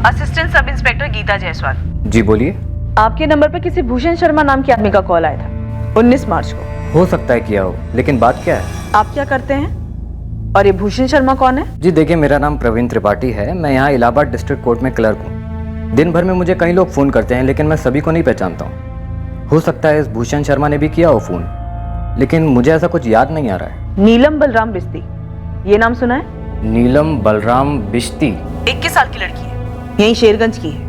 assistant sub inspector Geeta Jaiswal. जी बोलिए। आपके नंबर पर किसी भूषण शर्मा नाम के आदमी का कॉल आया था 19 मार्च को। हो सकता है किया हो, लेकिन बात क्या है? आप क्या करते हैं और ये भूषण शर्मा कौन है? जी देखिए, मेरा नाम प्रवीण त्रिपाठी है। मैं यहाँ इलाहाबाद डिस्ट्रिक्ट कोर्ट में क्लर्क हूँ। दिन भर में मुझे कई लोग फ़ोन करते हैं, लेकिन मैं सभी को नहीं पहचानता हूँ। हो सकता है इस भूषण शर्मा ने भी किया हो फ़ोन, लेकिन मुझे ऐसा कुछ याद नहीं आ रहा है। नीलम बलराम बिस्ती, ये नाम सुना है? नीलम बलराम बिश्ती? 21 साल की लड़की है, यहीं शेरगंज की है,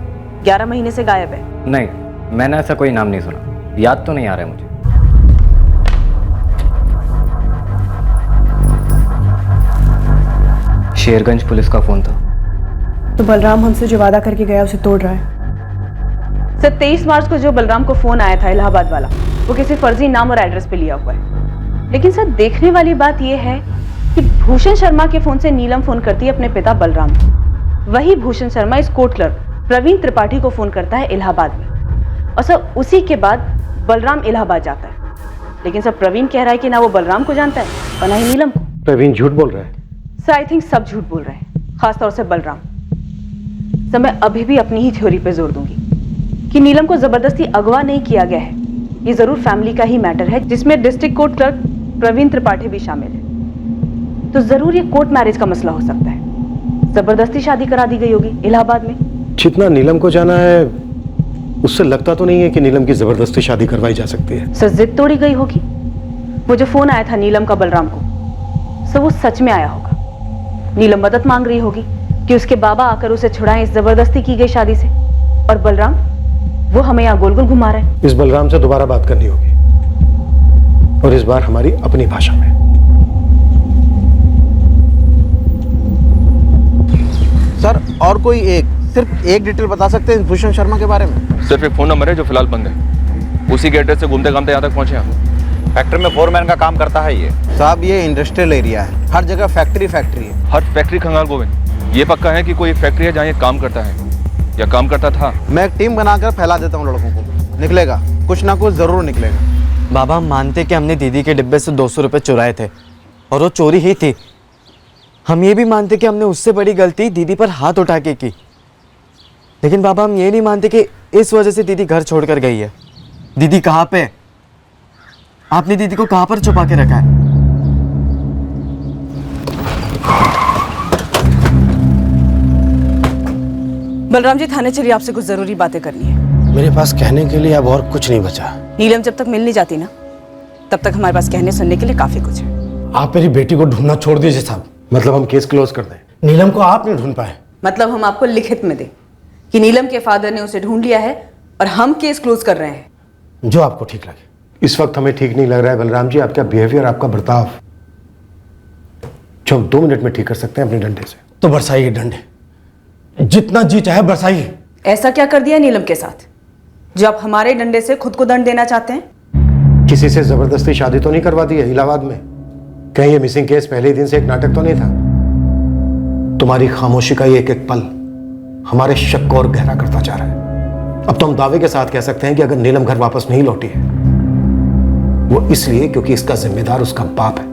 11 महीने से गायब है। नहीं, मैंने ऐसा कोई नाम नहीं सुना, याद तो नहीं आ रहा है मुझे। शेरगंज पुलिस का फोन था। तो बलराम हमसे जो वादा करके गया उसे तोड़ रहा है। सर 23 मार्च को जो बलराम को फोन आया था इलाहाबाद वाला, वो किसी फर्जी नाम और एड्रेस पे लिया हुआ है। लेकिन सर देखने वाली बात यह है कि भूषण शर्मा के फोन से नीलम फोन करती है अपने पिता बलराम को। वही भूषण शर्मा इस कोर्ट क्लर्क प्रवीण त्रिपाठी को फोन करता है इलाहाबाद में, और सर उसी के बाद बलराम इलाहाबाद जाता है। लेकिन सर प्रवीण कह रहा है कि ना वो बलराम को जानता है और ना ही नीलम को। प्रवीण झूठ बोल रहा है। सर आई थिंक सब झूठ बोल रहे हैं, खासतौर से बलराम। तो मैं अभी भी अपनी ही थ्योरी पे जोर दूंगी कि नीलम को जबरदस्ती अगवा नहीं किया गया है। ये जरूर फैमिली का ही मैटर है जिसमें district court clerk Praveen Tripathi भी शामिल है। तो जरूर ये कोर्ट मैरिज का मसला हो सकता है। जबरदस्ती शादी करा दी गई होगी इलाहाबाद में। जितना नीलम को जाना है उससे लगता तो नहीं है कि नीलम की जबरदस्ती शादी करवाई जा सकती है। सर जिद तोड़ी गई होगी। वो जो फोन आया था नीलम का बलराम को, सर वो सच में आया होगा। नीलम मदद मांग रही होगी कि उसके बाबा आकर उसे छुड़ाएं इस जबरदस्ती की गई शादी से, और बलराम वो हमें यहाँ गोल गोल घुमा रहे हैं। इस बलराम से दोबारा बात करनी होगी, और इस बार हमारी अपनी भाषा में। सर और कोई सिर्फ एक डिटेल बता सकते हैं भूषण शर्मा के बारे में? सिर्फ एक फोन नंबर है जो फिलहाल बंद है। उसी के एड्रेस से घूमते घामते यहाँ तक पहुंचे हम। फैक्ट्री में फोरमैन का काम करता है ये। साहब ये इंडस्ट्रियल एरिया है, हर जगह फैक्ट्री है। हर फैक्ट्री खंगाल गोविंद, ये पक्का है कि कोई फैक्ट्री है जहाँ ये काम करता है या काम करता था। मैं एक टीम बनाकर फैला देता हूँ लड़कों को, निकलेगा कुछ ना कुछ जरूर निकलेगा। बाबा हम मानते कि हमने दीदी के डिब्बे से 200 रुपये चुराए थे और वो चोरी ही थी। हम ये भी मानते कि हमने उससे बड़ी गलती दीदी पर हाथ उठा के की, लेकिन बाबा हम ये नहीं मानते कि इस वजह से दीदी घर छोड़कर गई है। दीदी कहाँ पे? आपने दीदी को कहाँ पर छुपा के रखा है? बलराम जी थाने चलिए, आपसे कुछ जरूरी बातें करनी है। मेरे पास कहने के लिए अब और कुछ नहीं बचा। नीलम जब तक मिल नहीं जाती ना, तब तक हमारे पास कहने सुनने के लिए काफी कुछ है। आप मेरी बेटी को ढूंढना छोड़ दीजिए साहब। मतलब हम केस क्लोज कर दें? नीलम को आप नहीं ढूंढ पाए? मतलब हम आपको लिखित में दें कि नीलम के फादर ने उसे ढूंढ लिया है और हम केस क्लोज कर रहे हैं। जो आपको ठीक लगे। इस वक्त हमें ठीक नहीं लग रहा है बलराम जी, आपका बिहेवियर, आपका बर्ताव, जो हम 2 मिनट में ठीक कर सकते हैं अपने डंडे से। तो बरसाइए डंडे, जितना जी चाहे बरसाइए। ऐसा क्या कर दिया नीलम के साथ जो आप हमारे डंडे से खुद को दंड देना चाहते हैं? किसी से जबरदस्ती शादी तो नहीं करवा दी है इलाहाबाद में? कहीं ये मिसिंग केस पहले ही दिन से एक नाटक तो नहीं था? तुम्हारी खामोशी का ये एक एक पल हमारे शक को और गहरा करता जा रहा है। अब तो हम दावे के साथ कह सकते हैं कि अगर नीलम घर वापस नहीं लौटी है वो इसलिए क्योंकि इसका जिम्मेदार उसका बाप है।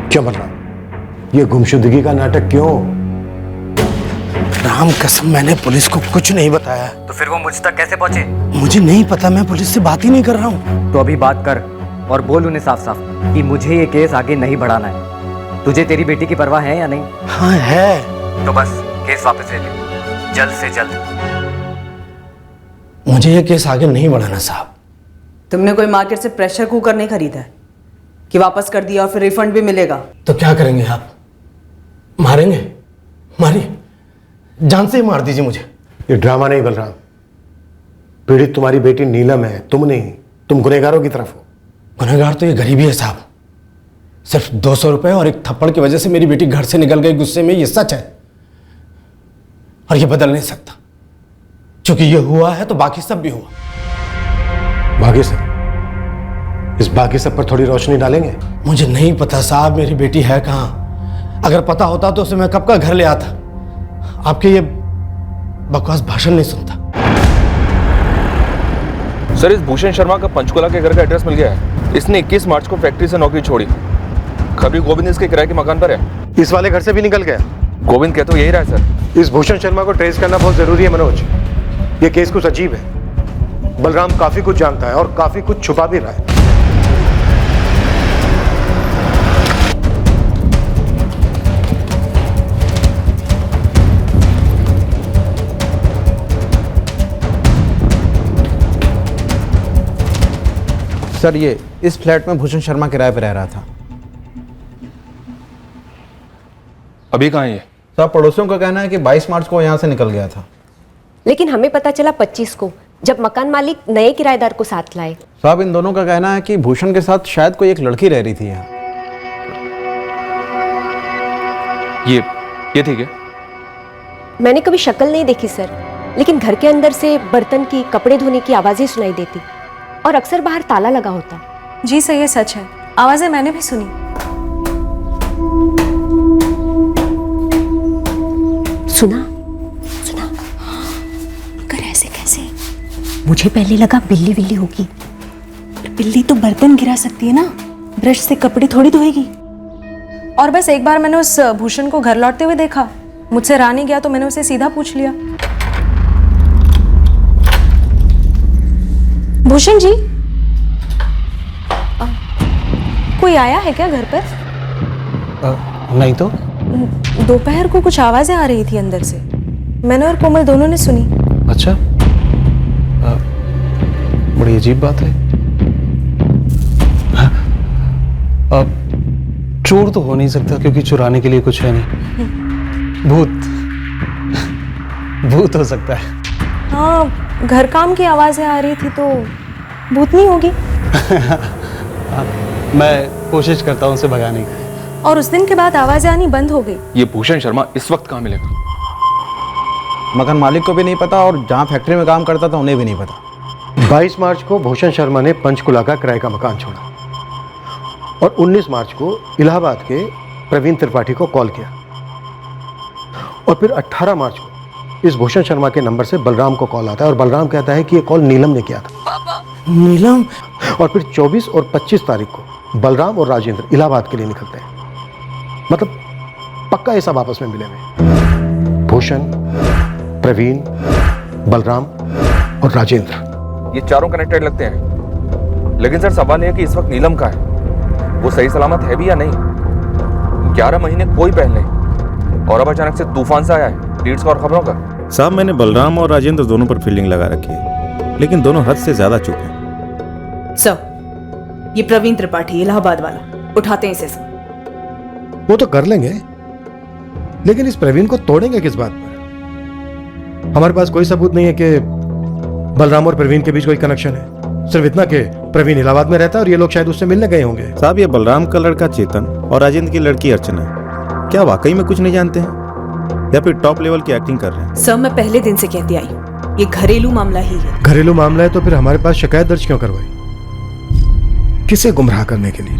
क्यों बलराम, ये गुमशुदगी का नाटक क्यों? राम कसम मैंने पुलिस को कुछ नहीं बताया। तो फिर वो मुझ तक कैसे पहुंचे? मुझे नहीं पता, मैं पुलिस से बात ही नहीं कर रहा हूँ। तो अभी बात कर और बोल उन्हें साफ साफ कि मुझे ये केस आगे नहीं बढ़ाना है। तुझे तेरी बेटी की परवाह है या नहीं? हाँ है। तो बस केस वापस ले ले, जल्द से जल्द। मुझे ये केस आगे नहीं बढ़ाना साहब। तुमने कोई मार्केट से प्रेशर कुकर नहीं खरीदा है कि वापस कर दिया और फिर रिफंड भी मिलेगा? तो क्या करेंगे आप? मारेंगे? मारिए, जान से ही मार दीजिए मुझे। ये ड्रामा नहीं बलराम, पीड़ित तुम्हारी बेटी नीलम है, तुम नहीं। तुम गुनहगारों की तरफ हो। गुनहगार तो ये गरीबी है साहब। सिर्फ 200 रुपए और एक थप्पड़ की वजह से मेरी बेटी घर से निकल गई गुस्से में, ये सच है और ये बदल नहीं सकता। क्योंकि ये हुआ है तो बाकी सब भी हुआ। बाकी सब? इस बाकी सब पर थोड़ी रोशनी डालेंगे? मुझे नहीं पता साहब मेरी बेटी है कहाँ। अगर पता होता तो उसे मैं कब का घर ले आता। आपके ये बकवास भाषण नहीं सुनता। सर इस भूषण शर्मा का पंचकुला के घर का एड्रेस मिल गया है। इसने 21 मार्च को फैक्ट्री से नौकरी छोड़ी। खबरी गोविंद इसके किराए के मकान पर है। इस वाले घर से भी निकल गया? गोविंद कह तो यही रहा है सर। इस भूषण शर्मा को ट्रेस करना बहुत जरूरी है मनोज। ये केस कुछ अजीब है। बलराम काफी कुछ जानता है और काफी कुछ छुपा भी रहा है। सर ये इस फ्लैट में भूषण शर्मा किराए पर रह रहा था। अभी कहाँ है ये? सर पड़ोसियों का कहना है कि 22 मार्च को यहाँ से निकल गया था। लेकिन हमें पता चला 25 को, जब मकान मालिक नए किराएदार को साथ लाए। साहब इन दोनों का कहना है कि भूषण के साथ शायद कोई एक लड़की रह रही थी यहाँ। ये ठीक है। मैंने कभी शक्ल नहीं देखी सर, लेकिन घर के अंदर से बर्तन की, कपड़े धोने की आवाजें सुनाई देती और अक्सर बाहर ताला लगा होता। जी सर ये सच है, आवाजें मैंने भी सुनी। सुना? मगर ऐसे कैसे? मुझे पहले लगा बिल्ली बिल्ली होगी। बिल्ली तो बर्तन गिरा सकती है ना, ब्रश से कपड़े थोड़ी धोएगी। और बस एक बार मैंने उस भूषण को घर लौटते हुए देखा मुझसे रहा नहीं गया तो मैंने उसे सीधा पूछ लिया। भूषण जी, कोई आया है क्या घर पर? नहीं तो। दोपहर को कुछ आवाजें आ रही थी अंदर से, मैंने और कोमल दोनों ने सुनी। अच्छा, बड़ी अजीब बात है। चोर तो हो नहीं सकता क्योंकि चुराने के लिए कुछ है नहीं। भूत हो सकता है। हाँ, घर काम की आवाजें आ रही थी तो भूत नहीं होगी। मैं कोशिश करता हूँ उसे भगाने की। और उस दिन के बाद आवाजें आनी बंद हो गई। ये भूषण शर्मा इस वक्त कहाँ मिलेगा? मकान मालिक को भी नहीं पता और जहाँ फैक्ट्री में काम करता था उन्हें भी नहीं पता। 22 मार्च को भूषण शर्मा ने पंचकुला का किराए का मकान छोड़ा और 19 मार्च को इलाहाबाद के प्रवीण त्रिपाठी को कॉल किया और फिर 18 मार्च को इस भूषण शर्मा के नंबर से बलराम को कॉल आता है और बलराम कहता है कि ये कॉल नीलम ने किया था। पापा, नीलम? और फिर 24 और 25 तारीख को बलराम और राजेंद्र इलाहाबाद के लिए निकलते हैं। मतलब पक्का ये सब आपस में मिले हुए, भूषण, प्रवीण, बलराम और राजेंद्र। ये चारों कनेक्टेड लगते हैं, लेकिन सर सवाल यह है कि इस वक्त नीलम का है, वो सही सलामत है भी या नहीं? 11 महीने कोई पहल नहीं और अब अचानक से तूफान सा आया है लीड्स का और खबरों का। साहब, मैंने बलराम और राजेंद्र दोनों पर फील्डिंग लगा रखी है, लेकिन दोनों हद से ज्यादा चुप हैं। सर, ये प्रवीण त्रिपाठी इलाहाबाद वाला, उठाते हैं इसे सब। वो तो कर लेंगे, लेकिन इस प्रवीण को तोड़ेंगे किस बात पर? हमारे पास कोई सबूत नहीं है कि बलराम और प्रवीण के बीच कोई कनेक्शन है। सिर्फ इतना कि प्रवीण इलाहाबाद में रहता है और ये लोग शायद उससे मिलने गए होंगे। साहब, ये बलराम का लड़का चेतन और राजेंद्र की लड़की अर्चना क्या वाकई में कुछ नहीं जानते हैं या फिर टॉप लेवल की एक्टिंग कर रहे हैं? सर, मैं पहले दिन से कहती आई हूँ, ये घरेलू मामला ही है। घरेलू मामला है तो फिर हमारे पास शिकायत दर्ज क्यों करवाई? किसे गुमराह करने के लिए?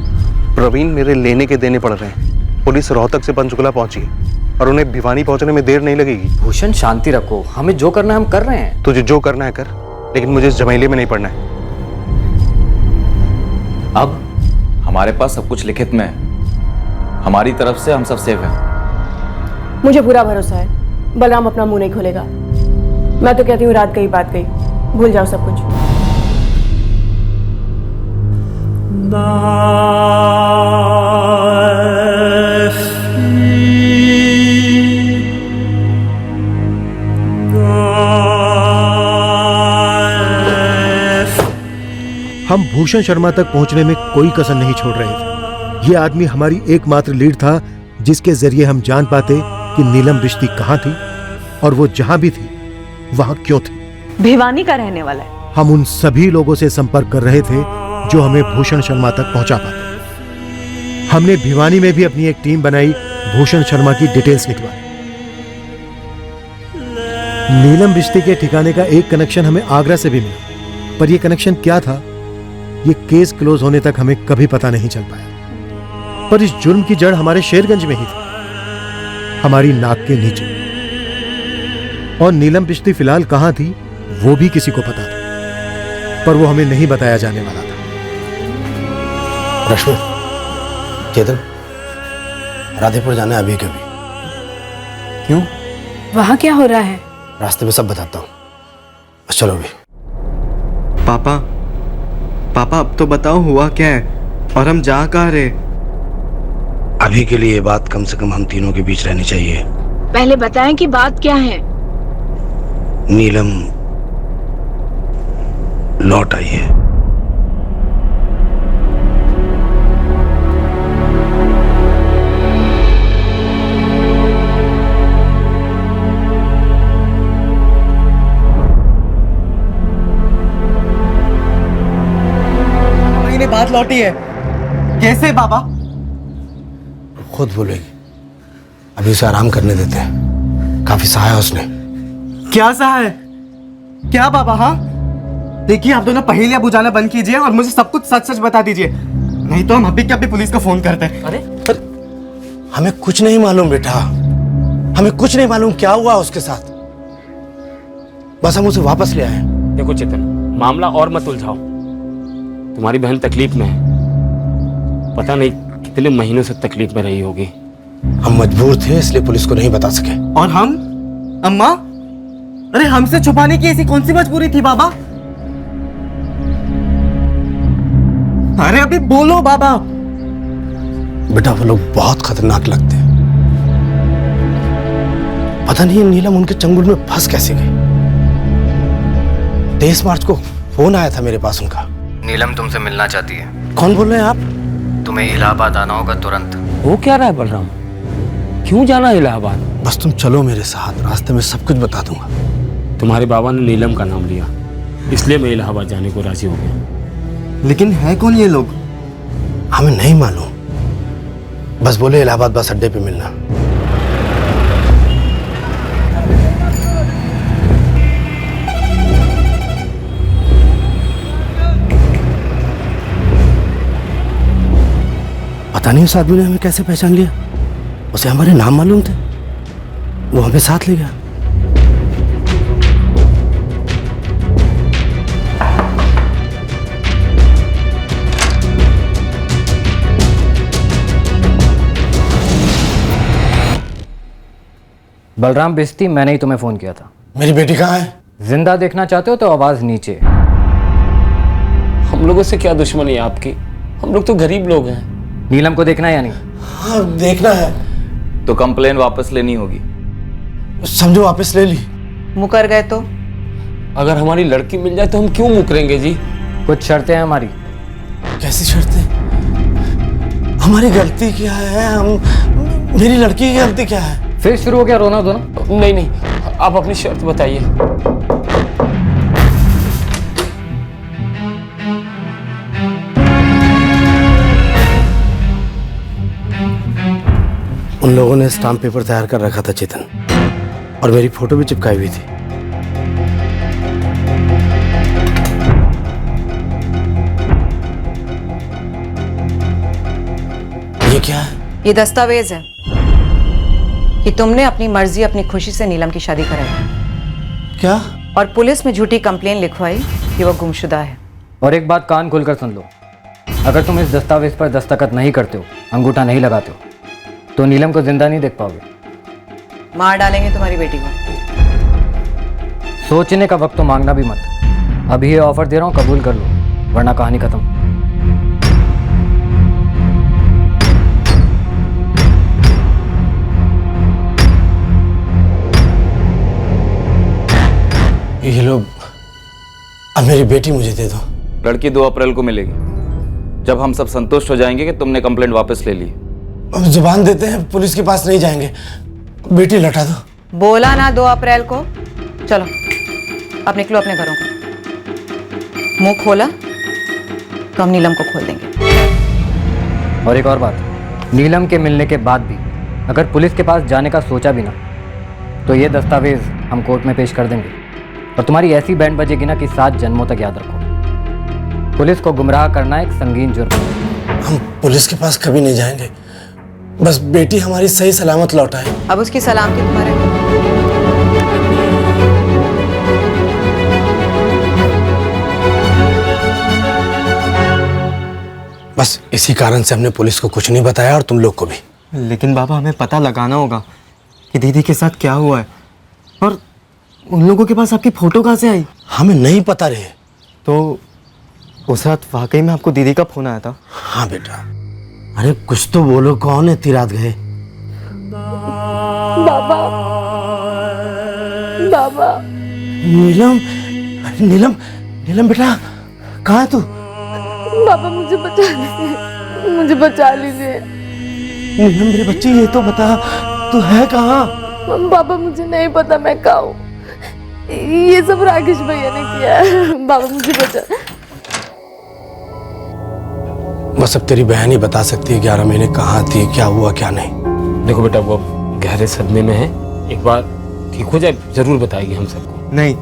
प्रवीण मेरे लेने के देने पड़ रहे हैं। पुलिस रोहतक से पंचकुला पहुंची और उन्हें भिवानी पहुंचने में देर नहीं लगेगी। भूषण, शांति रखो, हमें जो करना है हम कर रहे हैं। तुझे जो करना है कर, लेकिन मुझे इस झमेले में नहीं पड़ना है। अब हमारे पास सब कुछ लिखित में है, हमारी तरफ से हम सब सेफ हैं। मुझे पूरा भरोसा है बलराम अपना मुंह नहीं खोलेगा। मैं तो कहती हूँ रात गई बात गई, भूल जाओ सब कुछ। हम भूषण शर्मा तक पहुंचने में कोई कसर नहीं छोड़ रहे थे। ये आदमी हमारी एकमात्र लीड था जिसके जरिए हम जान पाते कि नीलम रिश्ती कहां थी और वो जहां भी थी वहां क्यों थी। भिवानी का रहने वाला है। हम उन सभी लोगों से संपर्क कर रहे थे जो हमें भूषण शर्मा तक पहुंचा पाते। हमने भिवानी में भी अपनी एक टीम बनाई भूषण शर्मा की डिटेल्स निकलवाई। नीलम रिश्ते के ठिकाने का एक कनेक्शन हमें आगरा से भी मिला, पर यह कनेक्शन क्या था ये केस क्लोज होने तक हमें कभी पता नहीं चल पाया। पर इस जुर्म की जड़ हमारे शेरगंज में ही थी, हमारी नाक के नीचे। और नीलम बिश्ती फिलहाल कहां थी वो भी किसी को पता था, पर वो हमें नहीं बताया जाने वाला था। रश्मि, चेतन, राधेपुर जाना है अभी कभी। क्यों? वहां क्या हो रहा है? रास्ते में सब बताता हूँ, बस चलो अभी। पापा, पापा अब तो बताओ हुआ क्या है और हम जा कहाँ रहे? अभी के लिए ये बात कम से कम हम तीनों के बीच रहनी चाहिए। पहले बताएं कि बात क्या है। नीलम लौट आई है। महीने बाद लौटी है। कैसे बाबा? खुद बोलेगी, अभी उसे आराम करने देते हैं। काफी सहा है उसने। क्या सहा है? क्या बाबा? हाँ देखिए, आप दोनों पहेलियां बुझाना बंद कीजिए और मुझे सब कुछ सच सच बता दीजिए, नहीं तो हम अभी के अभी पुलिस को फोन करते हैं। अरे हमें कुछ नहीं मालूम बेटा, हमें कुछ नहीं मालूम क्या हुआ उसके साथ। बस हम उसे वापस ले आए। देखो चेतन, मामला और मत उलझाओ। तुम्हारी बहन तकलीफ में है, पता नहीं कितने महीनों से तकलीफ में रही होगी। हम मजबूर थे इसलिए पुलिस को नहीं बता सके। और हम? अम्मा? अरे हमसे छुपाने की ऐसी कौन सी मजबूरी थी बाबा? अरे अभी बोलो बाबा। बेटा वो लोग बहुत खतरनाक लगते हैं। पता नहीं नीलम उनके चंगुल में फंस कैसे गई। 23 मार्च को फोन आया था मेरे पास उनका। नीलम तुमसे मिलना चाहती है। कौन बोल रहे हैं आप? तुम्हें इलाहाबाद आना होगा तुरंत। वो क्या रहा है बलराम? क्यों जाना इलाहाबाद? बस तुम चलो मेरे साथ, रास्ते में सब कुछ बता दूंगा। तुम्हारे बाबा ने नीलम का नाम लिया, इसलिए मैं इलाहाबाद जाने को राजी हो गया। लेकिन है कौन ये लोग? हमें नहीं मालूम, बस बोले इलाहाबाद बस अड्डे पे मिलना। पता नहीं उस आदमी ने हमें कैसे पहचान लिया। उसे हमारे नाम मालूम थे, वो हमें साथ ले गया। बलराम बिस्ती, मैंने ही तुम्हें फोन किया था। मेरी बेटी कहाँ है? जिंदा देखना चाहते हो तो आवाज नीचे। हम लोगों से क्या दुश्मनी है आपकी? हम लोग तो गरीब लोग हैं। नीलम को देखना है या नहीं? हाँ देखना है। तो कंप्लेन वापस लेनी होगी। समझो वापस ले ली। मुकर गए तो? अगर हमारी लड़की मिल जाए तो हम क्यों मुकरेंगे जी? कुछ शर्तें हैं हमारी। कैसी शर्तें? हमारी गलती क्या है? मेरी लड़की की गलती क्या है? फिर शुरू हो गया रोना धोना? नहीं नहीं, आप अपनी शर्त बताइए। उन लोगों ने स्टाम्प पेपर तैयार कर रखा था चेतन, और मेरी फोटो भी चिपकाई हुई थी। ये क्या है? ये दस्तावेज है कि तुमने अपनी मर्जी अपनी खुशी से नीलम की शादी कराई। क्या? और पुलिस में झूठी कंप्लेन लिखवाई कि वो गुमशुदा है। और एक बात कान खोलकर सुन लो, अगर तुम इस दस्तावेज पर दस्तखत नहीं करते हो, अंगूठा नहीं लगाते हो, तो नीलम को जिंदा नहीं देख पाओगे। मार डालेंगे तुम्हारी बेटी को। सोचने का वक्त तो मांगना भी मत। अभी ये ऑफर दे रहा हूँ, कबूल कर लो, वरना कहानी खत्म। ये लोग, अब मेरी बेटी मुझे दे दो। लड़की 2 अप्रैल को मिलेगी, जब हम सब संतुष्ट हो जाएंगे कि तुमने कंप्लेंट वापस ले ली। अब जुबान देते हैं, पुलिस के पास नहीं जाएंगे। बेटी लौटा दो। बोला ना 2 अप्रैल को। चलो अब निकलो अपने घरों को। मुंह खोला तो हम नीलम को खोल देंगे। और एक और बात, नीलम के मिलने के बाद भी अगर पुलिस के पास जाने का सोचा भी ना, तो ये दस्तावेज हम कोर्ट में पेश कर देंगे और तुम्हारी ऐसी बैंड बजेगी ना कि 7 जन्मों तक याद रखो। पुलिस को गुमराह करना एक संगीन जुर्म है। हम पुलिस के पास कभी नहीं जाएंगे, बस बेटी हमारी सही सलामत लौटाए। अब उसकी सलामती तुम्हारे। बस इसी कारण से हमने पुलिस को कुछ नहीं बताया, और तुम लोग को भी। लेकिन बाबा हमें पता लगाना होगा कि दीदी के साथ क्या हुआ है, और उन लोगों के पास आपकी फोटो कहाँ से आई? हमें नहीं पता रहे। तो उस रात वाकई में आपको दीदी का फोन आया था? हाँ बेटा। अरे कुछ तो बोलो, कौन इतनी रात गए? बाबा, बाबा। नीलम, नीलम, नीलम बेटा, कहाँ है तू? बाबा मुझे बचा लीजिए, मुझे बचा लीजिए। नीलम मेरे बच्चे, ये तो बता तू है कहाँ? बाबा मुझे नहीं पता मैं कहाँ हूँ। ये सब राकेश भैया ने किया है। बाबा मुझे बचा। बस अब तेरी बहन ही बता सकती है 11 महीने कहाँ थी, क्या हुआ क्या नहीं। देखो बेटा, वो गहरे सदमे में है, एक बार ठीक हो जाए जरूर बताएगी हम सबको। नहीं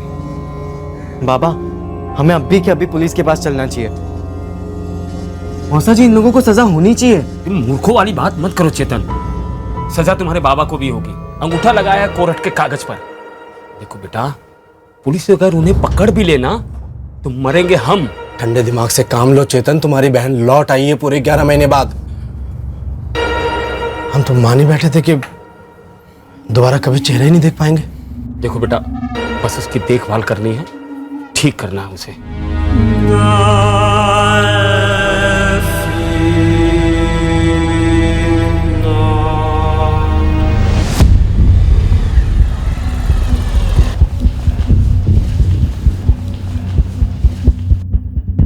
बाबा, हमें अभी के अभी पुलिस के पास चलना चाहिए। मौसा जी, इन लोगों को सजा होनी चाहिए। तुम मूर्खों वाली बात मत करो चेतन, सजा तुम्हारे बाबा को भी होगी। अंगूठा लगाया कोर्ट के कागज पर। देखो बेटा, पुलिस अगर उन्हें पकड़ भी लेना तो मरेंगे हम। ठंडे दिमाग से काम लो चेतन, तुम्हारी बहन लौट आई है पूरे 11 महीने बाद। हम तो मान ही बैठे थे कि दोबारा कभी चेहरा ही नहीं देख पाएंगे। देखो बेटा, बस उसकी देखभाल करनी है, ठीक करना है उसे।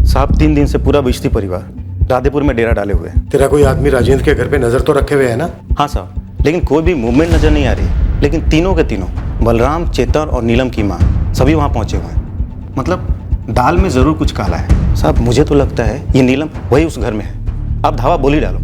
साहब 3 दिन से पूरा बिश्ती परिवार राधेपुर में डेरा डाले हुए हैं। तेरा कोई आदमी राजेंद्र के घर पे नजर तो रखे हुए है ना? हाँ साहब, लेकिन कोई भी मूवमेंट नजर नहीं आ रही। लेकिन तीनों के तीनों, बलराम, चेतन और नीलम की माँ, सभी वहाँ पहुँचे हुए हैं। मतलब दाल में जरूर कुछ काला है साहब। मुझे तो लगता है ये नीलम वही उस घर में है। आप धावा बोली डालो।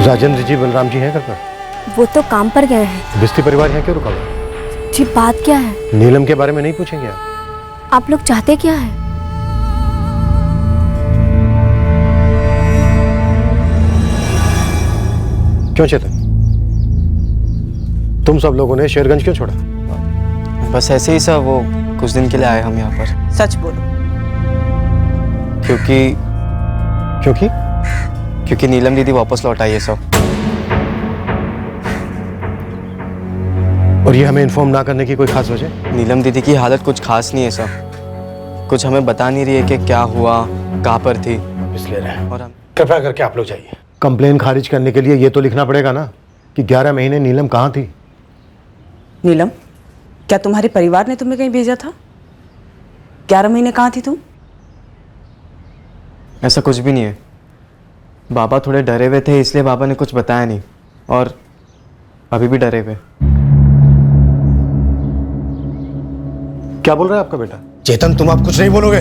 राजेंद्र जी, बलराम जी हैं घर पर? वो तो काम पर गए हैं। बिस्ती परिवार यहाँ क्यों रुका हुआ है? जी बात क्या है? नीलम के बारे में नहीं पूछेंगे आप? आप लोग चाहते क्या है? क्यों चेतन, तुम सब लोगों ने शेरगंज क्यों छोड़ा? बस ऐसे ही सर, वो कुछ दिन के लिए आए हम यहाँ पर। सच बोलो। क्योंकि नीलम दीदी वापस लौट आई है सर। और ये हमें इन्फॉर्म ना करने की कोई खास वजह? नीलम दीदी की हालत कुछ खास नहीं है सर। कुछ हमें बता नहीं रही है कि क्या हुआ, कहाँ पर थी, इसलिए रहे। और हम कृपया करके आप लोग जाइए। कंप्लेन खारिज करने के लिए ये तो लिखना पड़ेगा ना कि 11 महीने नीलम कहाँ थी। नीलम, क्या तुम्हारे परिवार ने तुम्हें कहीं भेजा था? 11 महीने कहाँ थी तुम? ऐसा कुछ भी नहीं है। बाबा थोड़े डरे हुए थे, इसलिए बाबा ने कुछ बताया नहीं, और अभी भी डरे हुए। क्या बोल रहा है आपका बेटा? चेतन, तुम अब कुछ नहीं बोलोगे?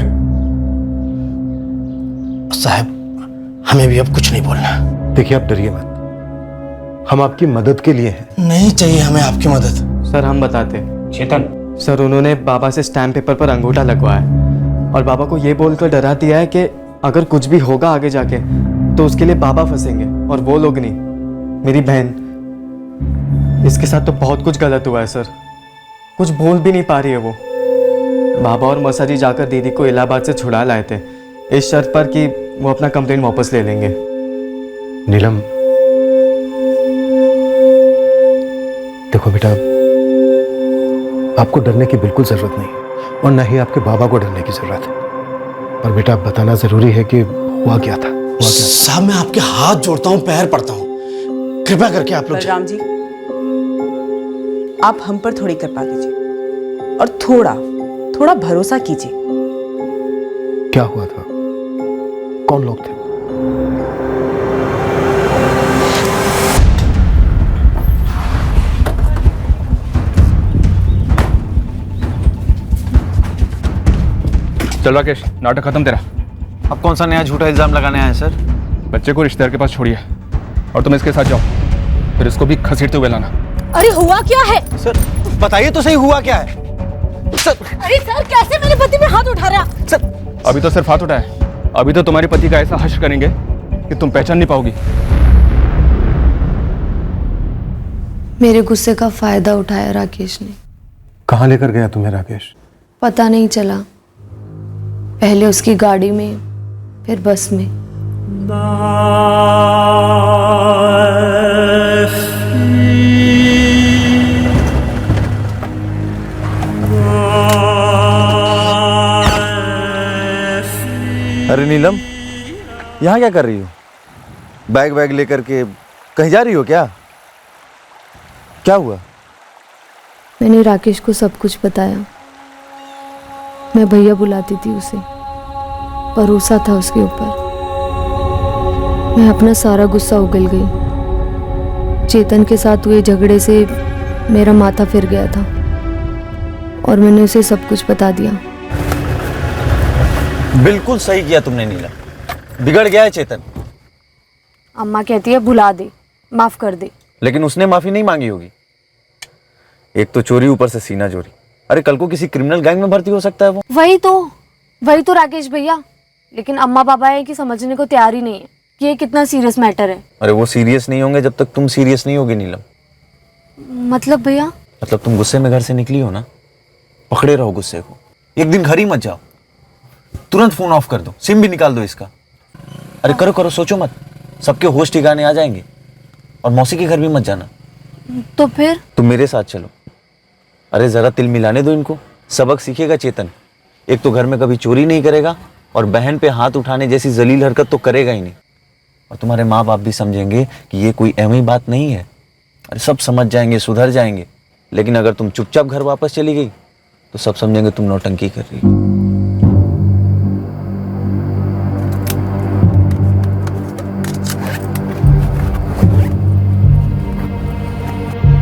साहब, हमें भी अब कुछ नहीं बोलना। देखिए, आप डरिए मत, हम आपकी मदद के लिए हैं। नहीं चाहिए हमें आपकी मदद। सर हम बताते। चेतन, सर उन्होंने बाबा से स्टैम्प पेपर पर अंगूठा लगवाया और बाबा को ये बोलकर डरा दिया है कि अगर कुछ भी होगा आगे जाके तो उसके लिए बाबा फंसेंगे, और वो लोग नहीं, मेरी बहन। इसके साथ तो बहुत कुछ गलत हुआ है सर, कुछ बोल भी नहीं पा रही है वो। बाबा और मौसा जी जाकर दीदी को इलाहाबाद से छुड़ा लाए थे, इस शर्त पर कि वो अपना कंप्लेंट वापस ले लेंगे। नीलम, देखो बेटा, आपको डरने की बिल्कुल जरूरत नहीं, और न ही आपके बाबा को डरने की जरूरत है। पर बेटा, बताना जरूरी है कि हुआ क्या था। साहब, मैं आपके हाथ जोड़ता हूँ, पैर पड़ता हूँ, कृपया करके आप लोग। बलराम जी, आप हम पर थोड़ी कृपा कीजिए और थोड़ा भरोसा कीजिए। क्या हुआ था? कौन लोग थे? चल राकेश, नाटक खत्म तेरा। अब कौन सा नया झूठा इल्जाम लगाने आए हैं सर? बच्चे को रिश्तेदार के पास छोड़िए और तुम इसके साथ जाओ, फिर इसको भी घसीटते हुए लाना। अरे हुआ क्या है? सर बताइए तो सही, हुआ क्या है? सर, अरे सर, कैसे मेरे पति पे हाथ उठा रहा? सर, अभी तो सिर्फ हाथ उठाया, अभी तो तुम्हारे पति का ऐसा हश्र करेंगे कि तुम पहचान नहीं पाओगी। मेरे गुस्से का फायदा उठाया राकेश ने। कहाँ लेकर गया तुम्हें राकेश? पता नहीं चला, पहले उसकी गाड़ी में, फिर बस में। अरे नीलम, यहाँ क्या कर रही हो? बैग लेकर के कहीं जा रही हो क्या? क्या हुआ? मैंने राकेश को सब कुछ बताया। मैं भैया बुलाती थी उसे, भरोसा था उसके ऊपर। मैं अपना सारा गुस्सा उगल गई। चेतन के साथ हुए झगड़े से मेरा माथा फिर गया था और मैंने उसे सब कुछ बता दिया। बिल्कुल सही किया तुमने नीलम, बिगड़ गया है चेतन। अम्मा कहती है भुला दे, माफ कर दे। लेकिन उसने माफी नहीं मांगी होगी। एक तो चोरी, ऊपर से सीना चोरी। अरे कल को किसी क्रिमिनल गैंग में भर्ती हो सकता है वो। वही तो राकेश भैया। लेकिन अम्मा पापा है कि समझने को तैयार ही नहीं है कि ये कितना सीरियस मैटर है। अरे वो सीरियस नहीं होंगे जब तक तुम सीरियस नहीं होगी नीलम। मतलब भैया? मतलब तुम गुस्से में घर से निकली हो ना, पकड़े रहो गुस्से को, एक दिन घर ही मत जाओ, तुरंत फोन ऑफ कर दो, सिम भी निकाल दो इसका। अरे करो करो, सोचो मत, सबके होश ठिकाने आ जाएंगे। और मौसी के घर भी मत जाना। तो फिर? तुम मेरे साथ चलो। अरे जरा तिल मिलाने दो इनको, सबक सीखेगा चेतन। एक तो घर में कभी चोरी नहीं करेगा और बहन पे हाथ उठाने जैसी जलील हरकत तो करेगा ही नहीं। और तुम्हारे माँ बाप भी समझेंगे कि ये कोई अहम बात नहीं है। अरे सब समझ जाएंगे, सुधर जाएंगे। लेकिन अगर तुम चुपचाप घर वापस चली गई तो सब समझेंगे तुम नौटंकी कर रही हो।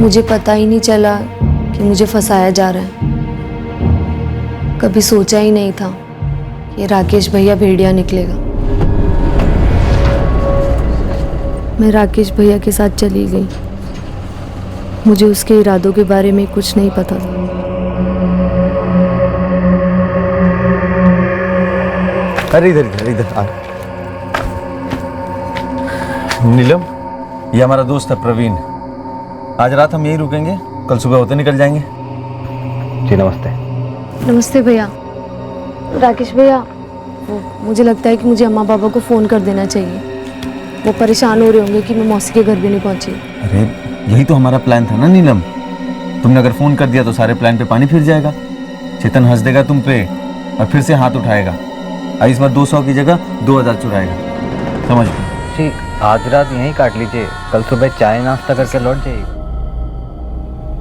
मुझे पता ही नहीं चला कि मुझे फंसाया जा रहा है। कभी सोचा ही नहीं था कि राकेश भैया भेड़िया निकलेगा। मैं राकेश भैया के साथ चली गई। मुझे उसके इरादों के बारे में कुछ नहीं पता था। अरे इधर इधर इधर आ। नीलम, ये हमारा दोस्त है प्रवीण। आज रात हम यहीं रुकेंगे, कल सुबह होते निकल जाएंगे। जी नमस्ते। नमस्ते भैया। राकेश भैया, मुझे लगता है कि मुझे अम्मा पापा को फ़ोन कर देना चाहिए। वो परेशान हो रहे होंगे कि मैं मौसी के घर भी नहीं पहुंची। अरे यही तो हमारा प्लान था ना नीलम। तुमने अगर फोन कर दिया तो सारे प्लान पे पानी फिर जाएगा। चेतन हंस देगा तुम पे और फिर से हाथ उठाएगा। इस बार 200 की जगह 2000 चुराएगा, समझ लो। ठीक, आज रात यहीं काट लीजिए, कल सुबह चाय नाश्ता करके लौट जाइए।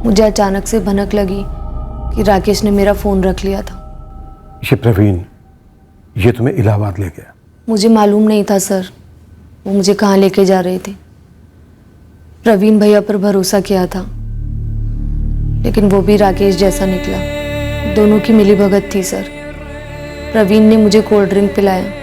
मुझे अचानक से भनक लगी कि राकेश ने मेरा फ़ोन रख लिया था। ये प्रवीण, ये तुम्हें इलाहाबाद ले गया? मुझे मालूम नहीं था सर, वो मुझे कहाँ लेके जा रहे थे। प्रवीण भैया पर भरोसा किया था, लेकिन वो भी राकेश जैसा निकला। दोनों की मिलीभगत थी सर। प्रवीण ने मुझे कोल्ड ड्रिंक पिलाया